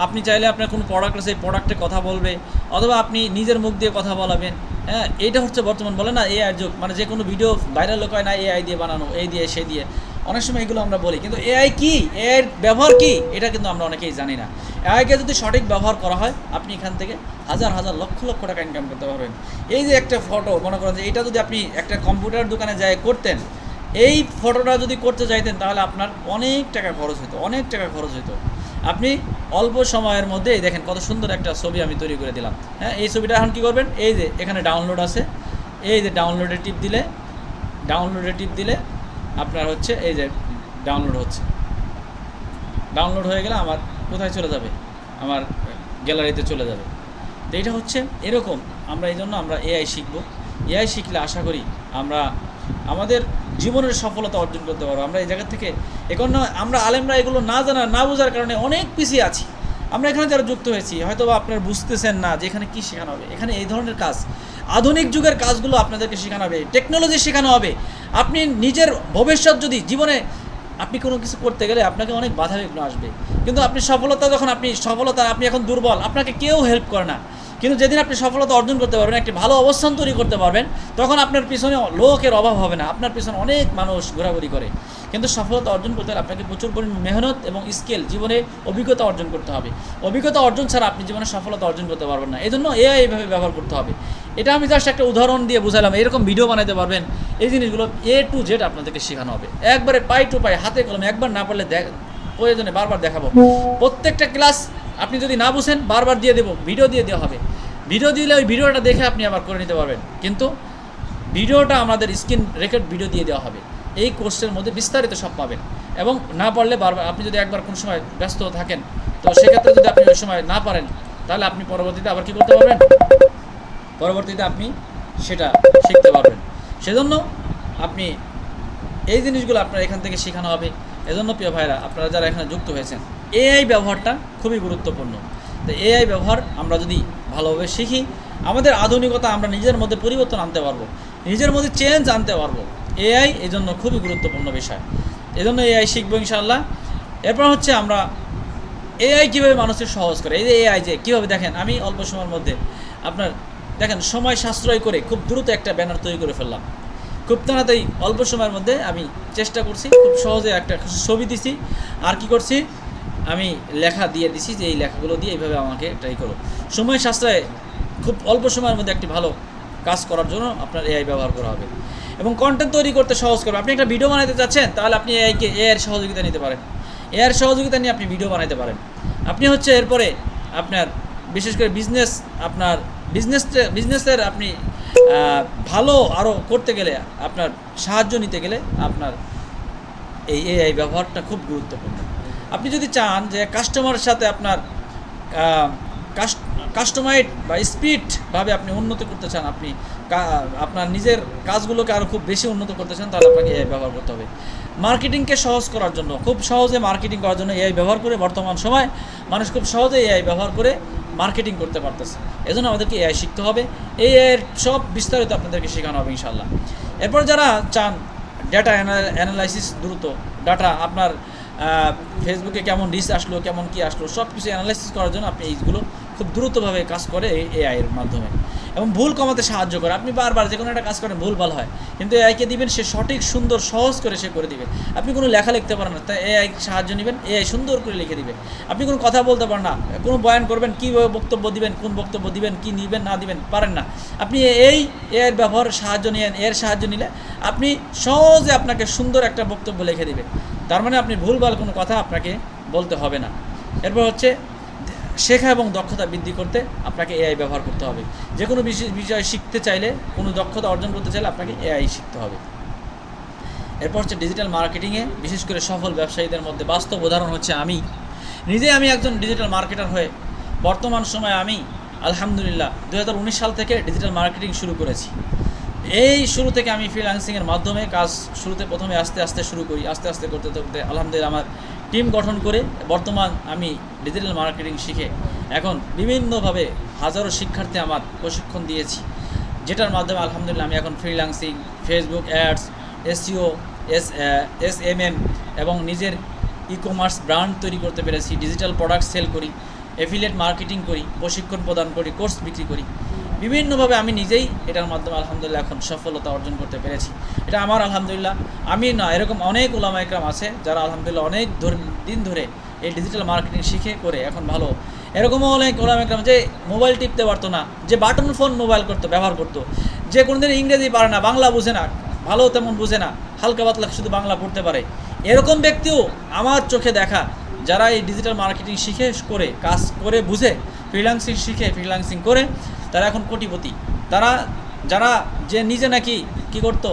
আপনি চাইলে আপনার কোনো প্রোডাক্ট আছে, এই প্রোডাক্টে কথা বলবে, অথবা আপনি নিজের মুখ দিয়ে কথা বলাবেন। হ্যাঁ, এইটা হচ্ছে বর্তমান বলে না এআই যুগ, মানে যে কোনো ভিডিও ভাইরাল হয় না এআই দিয়ে বানানো, এই দিয়ে সেই দিয়ে, অনেক সময় এগুলো আমরা বলি, কিন্তু এআই কি, এআইয়ের ব্যবহার কি, এটা কিন্তু আমরা অনেকেই জানি না। এআইকে যদি সঠিক ব্যবহার করা হয়, আপনি এখান থেকে হাজার হাজার লক্ষ লক্ষ টাকা ইনকাম করতে পারবেন। এই যে একটা ফটো মনে করেন যে এটা যদি আপনি একটা কম্পিউটার দোকানে যায় করতেন, এই ফটোটা যদি করতে চাইতেন, তাহলে আপনার অনেক টাকা খরচ হতো, অনেক টাকা খরচ হতো। আপনি অল্প সময়ের মধ্যেই দেখেন কত সুন্দর একটা ছবি আমি তৈরি করে দিলাম। হ্যাঁ, এই ছবিটা এখন কী করবেন, এই যে এখানে ডাউনলোড আছে, এই যে ডাউনলোডে টিপ দিলে আপনার হচ্ছে এই যে ডাউনলোড হচ্ছে, ডাউনলোড হয়ে গেলে আমার কোথায় চলে যাবে, আমার গ্যালারিতে চলে যাবে। তো এটা হচ্ছে এরকম, আমরা এই জন্য আমরা এআই শিখবো। এআই শিখলে আশা করি আমরা আমাদের জীবনের সফলতা অর্জন করতে পারবো। আমরা এই জায়গা থেকে এখন আমরা আলেমরা এগুলো না জানা না বোঝার কারণে অনেক পিছিয়ে আছি। আমরা এখানে যারা যুক্ত হয়েছি, হয়তো বা আপনারা বুঝতেছেন না যে এখানে কী শেখানো হবে। এখানে এই ধরনের কাজ, আধুনিক যুগের কাজগুলো আপনাদেরকে শেখানো হবে, টেকনোলজি শেখানো হবে। আপনি নিজের ভবিষ্যৎ যদি জীবনে আপনি কোনো কিছু করতে গেলে আপনাকে অনেক বাধা বিঘ্ন আসবে, কিন্তু আপনি আপনি এখন দুর্বল, আপনাকে কেউ হেল্প করে না। কিন্তু যেদিন আপনি সফলতা অর্জন করতে পারবেন, একটি ভালো অবস্থান তৈরি করতে পারবেন, তখন আপনার পিছনে লোকের অভাব হবে না, আপনার পিছনে অনেক মানুষ ঘোরাঘুরি করে। কিন্তু সফলতা অর্জন করতে হলে আপনাকে প্রচুর পরিমাণ মেহনত এবং স্কিল, জীবনে অভিজ্ঞতা অর্জন করতে হবে। অভিজ্ঞতা অর্জন ছাড়া আপনি জীবনে সফলতা অর্জন করতে পারবেন না। এই জন্য এআই এইভাবে ব্যবহার করতে হবে। এটা আমি জাস্ট একটা উদাহরণ দিয়ে বুঝালাম, এরকম ভিডিও বানাতে পারবেন। এই জিনিসগুলো A to Z আপনাদেরকে শেখানো হবে, একবারে পাই টু পাই, হাতে কলমে। একবার না পারলে প্রয়োজনে বারবার দেখাবো। প্রত্যেকটা ক্লাস আপনি যদি না বুঝেন, বারবার দিয়ে দেবো, ভিডিও দিয়ে দেওয়া হবে। ভিডিও দিলে ওই ভিডিওটা দেখে আপনি আবার করে নিতে পারবেন, কিন্তু ভিডিওটা আমাদের স্ক্রিন রেকর্ড ভিডিও দিয়ে দেওয়া হবে। এই কোর্সের মধ্যে বিস্তারিত সব পাবেন। এবং না পারলে বারবার, আপনি যদি একবার কোনো সময় ব্যস্ত থাকেন, তো সেক্ষেত্রে যদি আপনি ওই সময় না পারেন, তাহলে আপনি পরবর্তীতে আবার কী করতে পারবেন, পরবর্তীতে আপনি সেটা শিখতে পারবেন। সেজন্য আপনি এই জিনিসগুলো আপনার এখান থেকে শেখানো হবে। এজন্য প্রিয় ভাইরা, আপনারা যারা এখানে যুক্ত হয়েছেন, এআই ব্যবহারটা খুবই গুরুত্বপূর্ণ। তো এআই ব্যবহার আমরা যদি ভালোভাবে শিখি, আমাদের আধুনিকতা, আমরা নিজের মধ্যে পরিবর্তন আনতে পারবো, নিজের মধ্যে চেঞ্জ আনতে পারবো। এআই এই জন্য খুবই গুরুত্বপূর্ণ বিষয়। এজন্য এআই শিখবো ইনশাআল্লাহ। এরপর হচ্ছে আমরা এআই কীভাবে মানুষের সহজ করে, এই যে এআই যে কীভাবে, দেখেন আমি অল্প সময়ের মধ্যে আপনার দেখেন সময় সাশ্রয় করে খুব দ্রুত একটা ব্যানার তৈরি করে ফেললাম। খুব তাড়াতাড়ি অল্প সময়ের মধ্যে আমি চেষ্টা করছি, খুব সহজে একটা ছবি দিছি, আর কি করছি, আমি লেখা দিয়ে দিছি যে এই লেখাগুলো দিয়ে এইভাবে আমাকে ট্রাই করো। সময় সাশ্রয়ে খুব অল্প সময়ের মধ্যে একটি ভালো কাজ করার জন্য আপনার এআই ব্যবহার করা হবে। এবং কন্টেন্ট তৈরি করতে সহজ করবে। আপনি একটা ভিডিও বানাতে চাচ্ছেন, তাহলে আপনি এআইয়ের সহযোগিতা নিতে পারেন। এআইয়ের সহযোগিতা নিয়ে আপনি ভিডিও বানাতে পারেন। আপনি হচ্ছে এরপরে আপনার বিশেষ করে বিজনেসের আপনি ভালো আরও করতে গেলে, আপনার সাহায্য নিতে গেলে আপনার এই এআই ব্যবহারটা খুব গুরুত্বপূর্ণ। আপনি যদি চান যে কাস্টমারের সাথে আপনার কাস্টমাইড বা স্পিডভাবে আপনি উন্নত করতে চান, আপনি আপনার নিজের কাজগুলোকে আরও খুব বেশি উন্নত করতে চান, তাহলে আপনাকে এআই ব্যবহার করতে হবে। মার্কেটিংকে সহজ করার জন্য, খুব সহজে মার্কেটিং করার জন্য এআই ব্যবহার করে, বর্তমান সময় মানুষ খুব সহজে এআই ব্যবহার করে মার্কেটিং করতে পারতেছে। এজন্য আমাদেরকে এআই শিখতে হবে। এই এর সব বিস্তারিত আপনাদেরকে শেখানো হবে ইনশাআল্লাহ। এরপর যারা চান ডেটা অ্যানালাইসিস, দ্রুত ডাটা, আপনার ফেসবুকে কেমন রিচ আসলো, কেমন কী আসলো, সব কিছু অ্যানালাইসিস করার জন্য আপনি এইগুলো খুব দ্রুতভাবে কাজ করে এই এআইয়ের মাধ্যমে, এবং ভুল কমাতে সাহায্য করে। আপনি বারবার যে কোনো একটা কাজ করেন, ভুল ভাল হয়, কিন্তু এআইকে দিবেন, সে সঠিক সুন্দর সহজ করে সে করে দিবে। আপনি কোনো লেখা লিখতে পারেন না, তাই এআই সাহায্য নেবেন, এআই সুন্দর করে লিখে দিবে। আপনি কোনো কথা বলতে পারেন না, কোনো বয়ান করবেন, কীভাবে বক্তব্য দিবেন, কোন বক্তব্য দিবেন, কী নিবেন না দিবেন পারেন না, আপনি এই এআইয়ের ব্যবহার সাহায্য নিয়ে, এর সাহায্য নিলে আপনি সহজে আপনাকে সুন্দর একটা বক্তব্য লিখে দিবে। তার মানে আপনি ভুলভাল কোনো কথা আপনাকে বলতে হবে না। এরপর হচ্ছে শেখা এবং দক্ষতা বৃদ্ধি করতে আপনাকে এআই ব্যবহার করতে হবে। যে কোনো বিষয় শিখতে চাইলে, কোনো দক্ষতা অর্জন করতে চাইলে আপনাকে এআই শিখতে হবে। এরপর হচ্ছে ডিজিটাল মার্কেটিংয়ে বিশেষ করে সফল ব্যবসায়ীদের মধ্যে বাস্তব উদাহরণ হচ্ছে আমি। নিজে আমি একজন ডিজিটাল মার্কেটার হয়ে বর্তমান সময়ে আমি আলহামদুলিল্লাহ 2019 সাল থেকে ডিজিটাল মার্কেটিং শুরু করেছি। এই শুরু থেকে আমি ফ্রিল্যান্সিংয়ের মাধ্যমে কাজ শুরুতে প্রথমে আস্তে আস্তে শুরু করি, আস্তে আস্তে করতে করতে আলহামদুলিল্লাহ আমার টিম গঠন করে বর্তমান আমি ডিজিটাল মার্কেটিং শিখে এখন বিভিন্নভাবে হাজারো শিক্ষার্থী আমার প্রশিক্ষণ দিয়েছি, যেটার মাধ্যমে আলহামদুলিল্লাহ আমি এখন freelancing, Facebook ads, SEO, SMM এবং নিজের ই-কমার্স ব্র্যান্ড তৈরি করতে পেরেছি, ডিজিটাল প্রোডাক্ট সেল করি, অ্যাফিলিয়েট মার্কেটিং করি, প্রশিক্ষণ প্রদান করি, কোর্স বিক্রি করি। বিভিন্নভাবে আমি নিজেই এটার মাধ্যমে আলহামদুলিল্লাহ এখন সফলতা অর্জন করতে পেরেছি। এটা আমার আলহামদুলিল্লাহ আমি না, এরকম অনেক উলামা একরাম আছে যারা আলহামদুলিল্লাহ অনেক দিন ধরে এই ডিজিটাল মার্কেটিং শিখে করে এখন ভালো। এরকমও অনেক উলামা একরাম যে মোবাইল টিপতে পারতো না, যে বাটন ফোন মোবাইল ব্যবহার করতো, যে কোনোদিন ইংরেজি পারে না, বাংলা বুঝে না, ভালো তেমন বুঝে না, হালকা পাতলা শুধু বাংলা পড়তে পারে, এরকম ব্যক্তিও আমার চোখে দেখা যারা এই ডিজিটাল মার্কেটিং শিখে করে কাজ করে বুঝে ফ্রিল্যান্সিং শিখে ফ্রিল্যান্সিং করে তারা এখন কোটিপতি। তারা যারা যে নিজে নাকি কি করতো,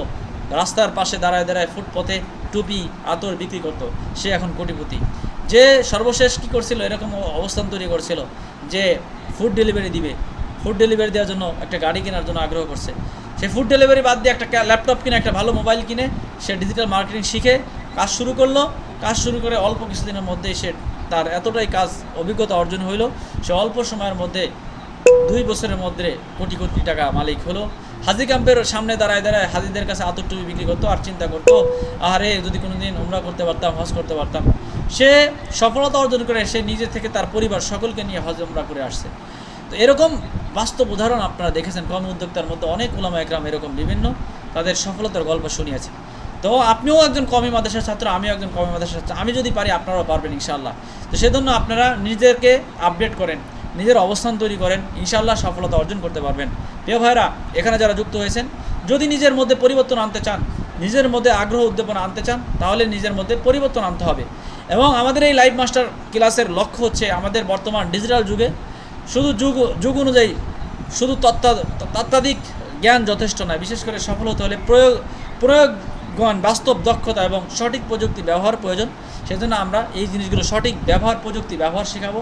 রাস্তার পাশে দাঁড়ায় দাঁড়ায় ফুটপথে টুপি আতর বিক্রি করতো, সে এখন কোটিপতি। যে সর্বশেষ কি করছিল, এরকম অবস্থান তৈরি করছিল যে ফুড ডেলিভারি দিবে, ফুড ডেলিভারি দেওয়ার জন্য একটা গাড়ি কেনার জন্য আগ্রহ করছে, সে ফুড ডেলিভারি বাদ দিয়ে একটা ল্যাপটপ কিনে একটা ভালো মোবাইল কিনে সে ডিজিটাল মার্কেটিং শিখে কাজ শুরু করলো। কাজ শুরু করে অল্প কিছুদিনের মধ্যেই সে তার এতটাই কাজ অভিজ্ঞতা অর্জন হইল, সে অল্প সময়ের মধ্যে 2 বছরের মধ্যে কোটি কোটি টাকা মালিক হলো। হাজি ক্যাম্পের সামনে দাঁড়ায় দাঁড়ায় হাজিদের কাছে আতর টুপি বিক্রি করতো আর চিন্তা করতো, আরে যদি কোনো দিন উমরা করতে পারতাম, হজ করতে পারতাম। সে সফলতা অর্জন করে সে নিজে থেকে তার পরিবার সকলকে নিয়ে হজ উমরা করে আসছে। তো এরকম বাস্তব উদাহরণ আপনারা দেখেছেন, কর্ম উদ্যোক্তার মধ্যে অনেক উলামা একরাম এরকম বিভিন্ন তাদের সফলতার গল্প শুনিয়েছে। তো আপনিও একজন কওমি মাদ্রাসার ছাত্র, আমিও একজন কওমি মাদ্রাসার ছাত্র, আমি যদি পারি আপনারাও পারবেন ইনশাআল্লাহ। তো সেজন্য আপনারা নিজেদেরকে আপডেট করেন, নিজের অবস্থান তৈরি করেন, ইনশাআল্লাহ সফলতা অর্জন করতে পারবেন। প্রিয় ভাইরা, এখানে যারা যুক্ত হয়েছেন, যদি নিজের মধ্যে পরিবর্তন আনতে চান, নিজের মধ্যে আগ্রহ উদ্দীপনা আনতে চান, তাহলে নিজের মধ্যে পরিবর্তন আনতে হবে। এবং আমাদের এই লাইভ মাস্টার ক্লাসের লক্ষ্য হচ্ছে আমাদের বর্তমান ডিজিটাল যুগে শুধু যুগ অনুযায়ী শুধু তাত্ত্বিক জ্ঞান যথেষ্ট নয়, বিশেষ করে সফল হতে হলে প্রয়োগজ্ঞান, বাস্তব দক্ষতা এবং সঠিক প্রযুক্তি ব্যবহার প্রয়োজন। সেজন্য আমরা এই জিনিসগুলো সঠিক প্রযুক্তি ব্যবহার শেখাবো।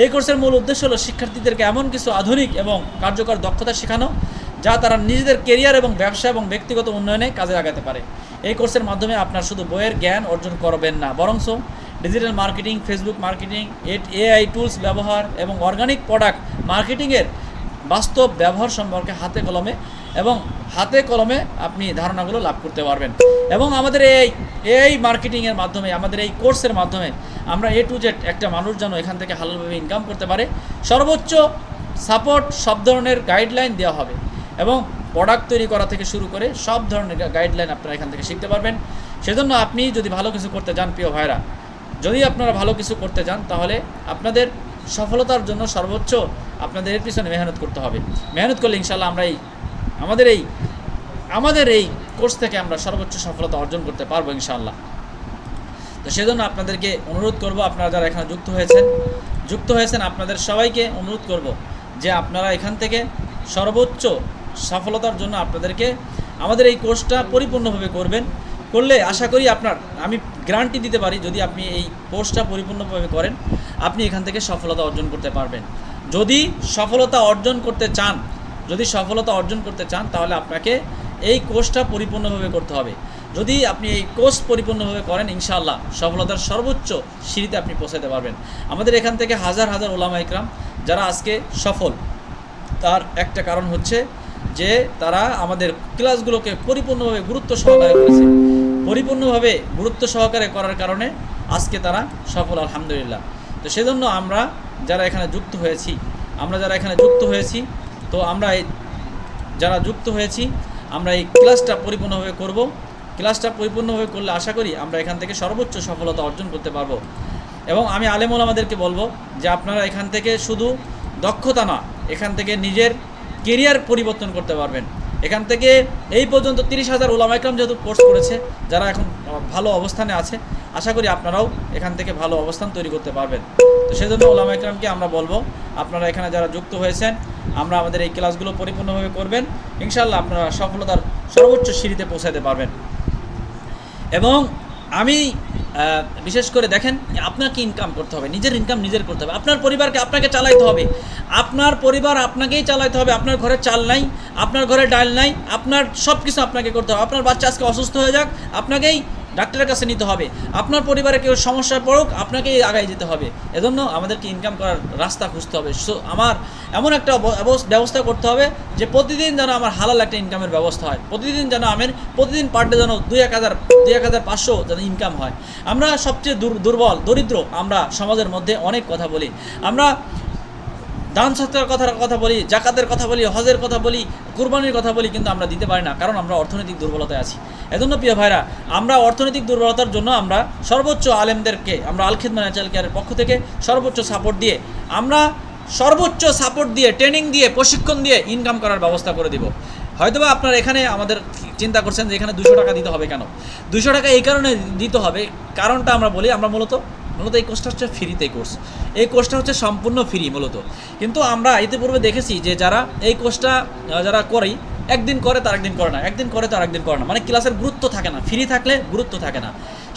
এই কোর্সের মূল উদ্দেশ্য হলো শিক্ষার্থীদেরকে এমন কিছু আধুনিক এবং কার্যকর দক্ষতা শেখানো যা তারা নিজেদের কেরিয়ার এবং ব্যবসা এবং ব্যক্তিগত উন্নয়নে কাজে লাগাতে পারে। এই কোর্সের মাধ্যমে আপনার শুধু বইয়ের জ্ঞান অর্জন করবেন না, বরঞ্চ digital marketing, Facebook marketing, AI tools ব্যবহার এবং অর্গানিক প্রোডাক্ট মার্কেটিংয়ের বাস্তব ব্যবহার সম্পর্কে হাতে কলমে আপনি ধারণাগুলো লাভ করতে পারবেন। এবং আমাদের এই এআই মার্কেটিংয়ের মাধ্যমে, আমাদের এই কোর্সের মাধ্যমে আমরা A to Z একটা মানুষ যেন এখান থেকে হালালভাবে ইনকাম করতে পারে, সর্বোচ্চ সাপোর্ট, সব ধরনের গাইডলাইন দেওয়া হবে। এবং প্রোডাক্ট তৈরি করা থেকে শুরু করে সব ধরনের গাইডলাইন আপনারা এখান থেকে শিখতে পারবেন। সেজন্য আপনি যদি ভালো কিছু করতে চান, প্রিয় ভাইরা, যদি আপনারা ভালো কিছু করতে চান, তাহলে আপনাদের সফলতার জন্য সর্বোচ্চ আপনাদের এর পিছনে মেহনত করতে হবে। মেহনত করলে ইনশাআল্লাহ আমরা আমাদের এই কোর্স থেকে আমরা সর্বোচ্চ সফলতা অর্জন করতে পারবো ইনশাআল্লাহ। তো সেজন্য আপনাদেরকে অনুরোধ করব, আপনারা যারা এখানে যুক্ত হয়েছেন আপনাদের সবাইকে অনুরোধ করব যে আপনারা এখান থেকে সর্বোচ্চ সফলতার জন্য আপনাদেরকে আমাদের এই কোর্সটা পরিপূর্ণভাবে করলে আশা করি আমি গ্যারান্টি দিতে পারি, যদি আপনি এই কোর্সটা পরিপূর্ণভাবে করেন, আপনি এখান থেকে সফলতা অর্জন করতে পারবেন। যদি সফলতা অর্জন করতে চান তাহলে আপনাকে এই কোর্সটা পরিপূর্ণভাবে করতে হবে। যদি আপনি এই কোর্স পরিপূর্ণভাবে করেন, ইনশাআল্লাহ সফলতার সর্বোচ্চ সিঁড়িতে আপনি পৌঁছাতে পারবেন। আমাদের এখান থেকে হাজার হাজার উলামা ইকরাম যারা আজকে সফল, তার একটা কারণ হচ্ছে যে তারা আমাদের ক্লাসগুলোকে পরিপূর্ণভাবে গুরুত্ব সহকারে করার কারণে আজকে তারা সফল, আলহামদুলিল্লাহ। তো সেজন্য আমরা যারা এখানে যুক্ত হয়েছি, তো আমরা এই ক্লাসটা পরিপূর্ণভাবে করব। ক্লাসটা পরিপূর্ণভাবে করলে আশা করি আমরা এখান থেকে সর্বোচ্চ সফলতা অর্জন করতে পারবো। এবং আমি আলেম ওলামাদেরকে বলবো যে আপনারা এখান থেকে শুধু দক্ষতা না, এখান থেকে নিজের কেরিয়ার পরিবর্তন করতে পারবেন। এখান থেকে এই পর্যন্ত 30,000 উলামা ইকরাম যেহেতু কোর্স করেছে, যারা এখন ভালো অবস্থানে আছে, আশা করি আপনারাও এখান থেকে ভালো অবস্থান তৈরি করতে পারবেন। তো সেজন্য উলামা ইকরামকে আমরা বলবো, আপনারা এখানে যারা যুক্ত হয়েছেন, আমাদের এই ক্লাসগুলো পরিপূর্ণভাবে করবেন, ইনশাআল্লাহ আপনারা সফলতার সর্বোচ্চ সিঁড়িতে পৌঁছাতে পারবেন। এবং আমি বিশেষ করে দেখেন, আপনাকে ইনকাম করতে হবে, নিজের ইনকাম নিজের করতে হবে, আপনার পরিবারকে আপনাকে চালাইতে হবে, আপনার পরিবার আপনাকেই চালাইতে হবে। আপনার ঘরে চাল নাই, আপনার ঘরে ডাল নাই, আপনার সব কিছু আপনাকে করতে হবে। আপনার বাচ্চা আজকে অসুস্থ হয়ে যাক, আপনাকেই ডাক্তারের কাছে নিতে হবে। আপনার পরিবারে কেউ সমস্যায় পড়ুক, আপনাকেই আগায় যেতে হবে। এজন্য আমাদেরকে ইনকাম করার রাস্তা খুঁজতে হবে। সো আমার এমন একটা ব্যবস্থা করতে হবে যে প্রতিদিন যেন আমার হালাল একটা ইনকামের ব্যবস্থা হয়, প্রতিদিন যেন আমার প্রতিদিন পার ডে যেন 2,500 যেন ইনকাম হয়। আমরা সবচেয়ে দুর্বল দরিদ্র, আমরা সমাজের মধ্যে অনেক কথা বলি, আমরা দান সৎকার কথা বলি, জাকাতের কথা বলি, হজের কথা বলি, কুরবানির কথা বলি, কিন্তু আমরা দিতে পারি না, কারণ আমরা অর্থনৈতিক দুর্বলতায় আছি। এজন্য প্রিয় ভাইরা, আমরা অর্থনৈতিক দুর্বলতার জন্য আমরা সর্বোচ্চ আলেমদেরকে, আমরা আল খিদমত ন্যাচারাল কেয়ারের পক্ষ থেকে সর্বোচ্চ সাপোর্ট দিয়ে ট্রেনিং দিয়ে প্রশিক্ষণ দিয়ে ইনকাম করার ব্যবস্থা করে দিব। হয়তোবা আপনার এখানে আমাদের চিন্তা করছেন যে এখানে 200 টাকা দিতে হবে কেন? 200 টাকা এই কারণে দিতে হবে, কারণটা আমরা বলি, আমরা মূলত এই কোর্সটা হচ্ছে ফ্রিতে কোর্স, এই কোর্সটা হচ্ছে সম্পূর্ণ ফ্রি মূলত। কিন্তু আমরা ইতিপূর্বে দেখেছি যে যারা এই কোর্সটা যারা করেই, একদিন করে তার একদিন করে না, একদিন করে তার একদিন করে না, মানে ক্লাসের গুরুত্ব থাকে না, ফ্রি থাকলে গুরুত্ব থাকে না।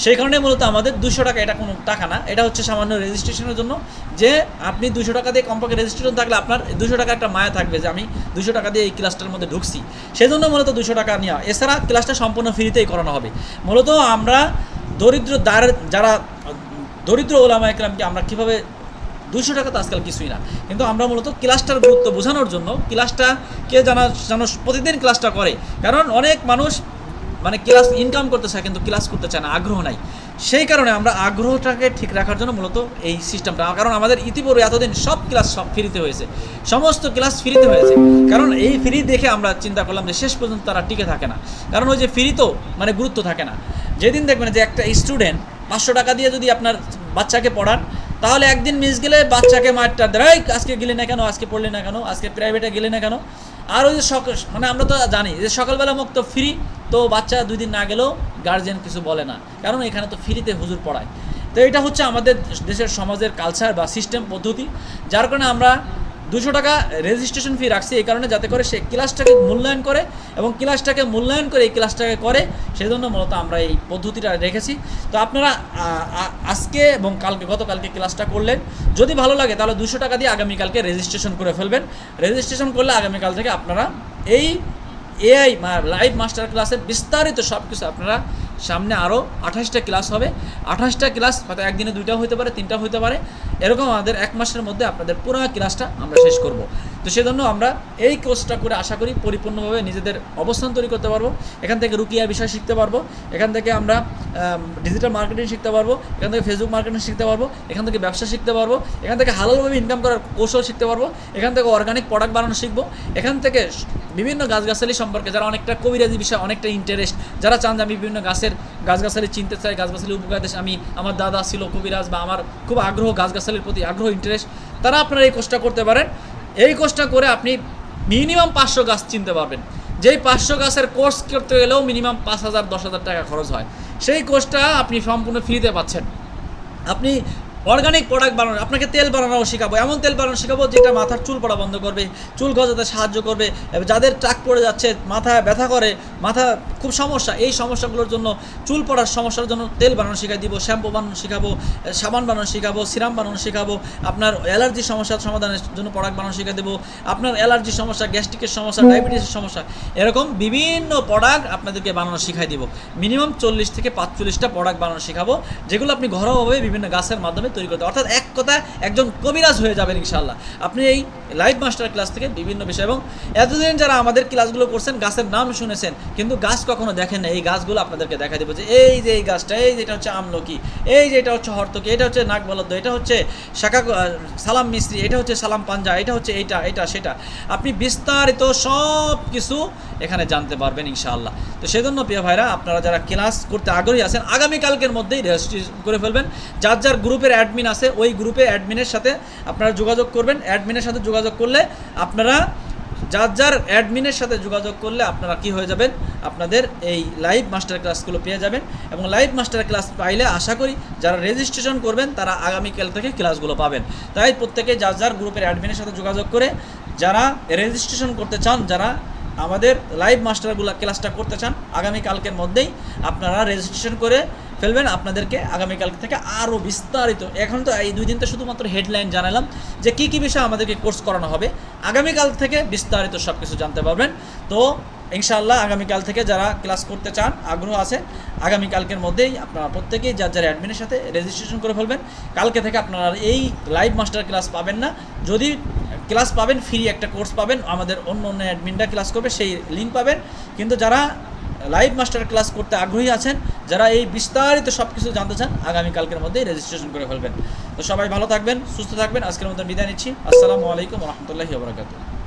সেই কারণে মূলত আমাদের 200 টাকা, এটা কোনো টাকা না, এটা হচ্ছে সামান্য রেজিস্ট্রেশনের জন্য। যে আপনি 200 টাকা দিয়ে কমপক্ষে রেজিস্ট্রেশন থাকলে আপনার 200 টাকা একটা মায়া থাকবে যে আমি 200 টাকা দিয়ে এই ক্লাসটার মধ্যে ঢুকছি, সেই জন্য মূলত 200 টাকা নেওয়া। এছাড়া ক্লাসটা সম্পূর্ণ ফ্রিতেই করানো হবে। মূলত আমরা যারা দরিদ্র ওলামা একরামকে আমরা কীভাবে, 200 টাকা তো আজকাল কিছুই না, কিন্তু আমরা মূলত ক্লাসটার গুরুত্ব বোঝানোর জন্য, ক্লাসটাকে যেন প্রতিদিন ক্লাসটা করে। কারণ অনেক মানুষ মানে ক্লাস ইনকাম করতে চায় কিন্তু ক্লাস করতে চায় না, আগ্রহ নাই। সেই কারণে আমরা আগ্রহটাকে ঠিক রাখার জন্য মূলত এই সিস্টেমটা, কারণ আমাদের ইতিপূর্বে এতদিন সব ক্লাস ফ্রিতে হয়েছে, সমস্ত ক্লাস ফ্রিতে হয়েছে। কারণ এই ফ্রি দেখে আমরা চিন্তা করলাম যে শেষ পর্যন্ত তারা টিকে থাকে না, কারণ ওই যে ফ্রি তো মানে গুরুত্ব থাকে না। যেদিন দেখবেন যে একটা স্টুডেন্ট 500 টাকা দিয়ে যদি আপনার বাচ্চাকে পড়ান, তাহলে একদিন মিস গেলে বাচ্চাকে মারটা দেয়, আজকে গেলে না কেন, আজকে পড়লে না কেন, আজকে প্রাইভেটে গেলে না কেন। আর ওই যে মানে আমরা তো জানি যে সকালবেলা মুক্ত ফ্রি, তো বাচ্চা 2 দিন না গেলেও গার্জিয়ান কিছু বলে না, কারণ এখানে তো ফ্রিতে হুজুর পড়ায়। তো এটা হচ্ছে আমাদের দেশের সমাজের কালচার বা সিস্টেম পদ্ধতি, যার কারণে আমরা 200 টাকা রেজিস্ট্রেশন ফি রাখছি, এই কারণে যাতে করে সে ক্লাসটাকে মূল্যায়ন করে, এবং ক্লাসটাকে মূল্যায়ন করে এই ক্লাসটাকে করে, সেই জন্য মূলত আমরা এই পদ্ধতিটা রেখেছি। তো আপনারা আজকে এবং গতকালকে ক্লাসটা করলেন, যদি ভালো লাগে তাহলে 200 টাকা দিয়ে আগামীকালকে রেজিস্ট্রেশন করে ফেলবেন। রেজিস্ট্রেশন করলে আগামীকাল থেকে আপনারা এই এআই লাইভ মাস্টার ক্লাসের বিস্তারিত সব কিছু আপনারা, সামনে আরও 28টা ক্লাস হবে, 28টা ক্লাস হয়তো একদিনে 2টা হতে পারে, 3টা হতে পারে, এরকম আমাদের 1 মাসের মধ্যে আপনাদের পুরো ক্লাসটা আমরা শেষ করব। তো সেজন্য আমরা এই কোর্সটা করে আশা করি পরিপূর্ণভাবে নিজেদের অবস্থান তৈরি করতে পারবো। এখান থেকে রুকিয়া বিষয় শিখতে পারবো, এখান থেকে আমরা ডিজিটাল মার্কেটিং শিখতে পারবো, এখান থেকে ফেসবুক মার্কেটিং শিখতে পারবো, এখান থেকে ব্যবসা শিখতে পারবো, এখান থেকে হালালভাবে ইনকাম করার কৌশল শিখতে পারবো, এখান থেকে অর্গানিক প্রোডাক্ট বানানো শিখবো, এখান থেকে বিভিন্ন গাছগাছালি সম্পর্কে যারা অনেকটা কবিরাজি বিষয় অনেকটা ইন্টারেস্ট, যারা চান যে আমি বিভিন্ন গাছগাছালি চিনতে চাই, গাছগাছালি উপকার দেশ, আমার দাদা ছিল কবিরাজ, বা আমার খুব আগ্রহ গাছগাছালির প্রতি আগ্রহ ইন্টারেস্ট, তারা আপনারা এই কোর্সটা করতে পারেন। এই কোর্সটা করে আপনি মিনিমাম 500 গাছ চিনতে পারবেন। যেই 500 গাছের কোর্স করতে গেলেও মিনিমাম 5,000-10,000 টাকা খরচ হয়, সেই কোর্সটা আপনি সম্পূর্ণ ফ্রিতে পাচ্ছেন। আপনি অর্গানিক প্রোডাক্ট বানানো, আপনাকে তেল বানানোও শেখাবো, এমন তেল বানানো শেখাবো যেটা মাথার চুল পড়া বন্ধ করবে, চুল গজাতে সাহায্য করবে, যাদের টাক পড়ে যাচ্ছে, মাথায় ব্যথা করে, মাথা খুব সমস্যা, এই সমস্যাগুলোর জন্য, চুল পড়ার সমস্যার জন্য তেল বানানো শেখাই দিব, শ্যাম্পু বানানো শেখাবো, সাবান বানানো শেখাবো, সিরাম বানানো শেখাবো, আপনার অ্যালার্জি সমস্যার সমাধানের জন্য প্রোডাক্ট বানানো শেখাই দেবো, আপনার অ্যালার্জির সমস্যা, গ্যাস্ট্রিকের সমস্যা, ডায়াবেটিসের সমস্যা, এরকম বিভিন্ন প্রোডাক্ট আপনাদেরকে বানানো শেখাই দিব। মিনিমাম 40 থেকে 45টা প্রোডাক্ট বানানো শেখাবো, যেগুলো আপনি ঘরোয়াভাবে বিভিন্ন গাছের মাধ্যমে তৈরি করতে, অর্থাৎ এক কথা একজন কবিরাজ হয়ে যাবেন ইনশাআল্লাহ আপনি এই লাইভ মাস্টার ক্লাস থেকে বিভিন্ন বিষয়। এবং এতদিন যারা আমাদের ক্লাসগুলো করছেন গাছের নাম শুনেছেন কিন্তু গাছ কখনো দেখেন না, এই গাছগুলো আপনাদেরকে দেখা দেবো যে এই যে এই গাছটা, এই যেটা হচ্ছে আমলকি, এই যে এটা হচ্ছে হর্তকি, এটা হচ্ছে নাগবলদ্দ, এটা হচ্ছে সালাম মিস্ত্রি, এটা হচ্ছে সালাম পাঞ্জা, এটা হচ্ছে এটা সেটা, আপনি বিস্তারিত সব কিছু এখানে জানতে পারবেন ইনশাআল্লাহ। তো সেজন্য প্রিয় ভাইরা, আপনারা যারা ক্লাস করতে আগ্রহী আছেন আগামীকালকের মধ্যেই রেজিস্ট্রেশন করে ফেলবেন। যার গ্রুপের অ্যাডমিন আছে ওই গ্রুপে অ্যাডমিনের সাথে আপনারা যোগাযোগ করবেন। অ্যাডমিনের সাথে যোগাযোগ করলে আপনারা যার অ্যাডমিনের সাথে যোগাযোগ করলে আপনারা কি হয়ে যাবেন, আপনাদের এই লাইভ মাস্টার ক্লাসগুলো পেয়ে যাবেন। এবং লাইভ মাস্টার ক্লাস পাইলে আশা করি যারা রেজিস্ট্রেশন করবেন তারা আগামীকাল থেকে ক্লাসগুলো পাবেন। তাই প্রত্যেকে যার গ্রুপের অ্যাডমিনের সাথে যোগাযোগ করে যারা রেজিস্ট্রেশন করতে চান, যারা আমাদের লাইভ মাস্টারগুলো ক্লাসটা করতে চান, আগামীকালকের মধ্যেই আপনারা রেজিস্ট্রেশন করে ফেলবেন। আপনাদেরকে আগামীকাল থেকে আরও বিস্তারিত, এখন তো এই 2 দিন তো শুধুমাত্র হেডলাইন জানালাম যে কী কী বিষয় আমাদেরকে কোর্স করানো হবে, আগামীকাল থেকে বিস্তারিত সব কিছু জানতে পারবেন। তো ইনশাআল্লাহ আগামীকাল থেকে যারা ক্লাস করতে চান, আগ্রহ আছে, আগামীকালকের মধ্যেই আপনারা প্রত্যেকেই যার যার অ্যাডমিনের সাথে রেজিস্ট্রেশন করে ফেলবেন। কালকে থেকে আপনারা এই লাইভ মাস্টার ক্লাস পাবেন না, যদি ক্লাস পাবেন ফ্রি একটা কোর্স পাবেন, আমাদের অন্য অন্য অ্যাডমিনরা ক্লাস করবে, সেই লিঙ্ক পাবেন। কিন্তু যারা লাইভ মাস্টার ক্লাস করতে আগ্রহী আছেন, যারা এই বিস্তারিত সব কিছু জানতে চান, আগামীকালকের মধ্যেই রেজিস্ট্রেশন করে ফেলবেন। তো সবাই ভালো থাকবেন, সুস্থ থাকবেন। আজকের মতো বিদায় নিচ্ছি। আসসালামু আলাইকুম ওয়া রাহমাতুল্লাহি ওয়া বারাকাতুহু।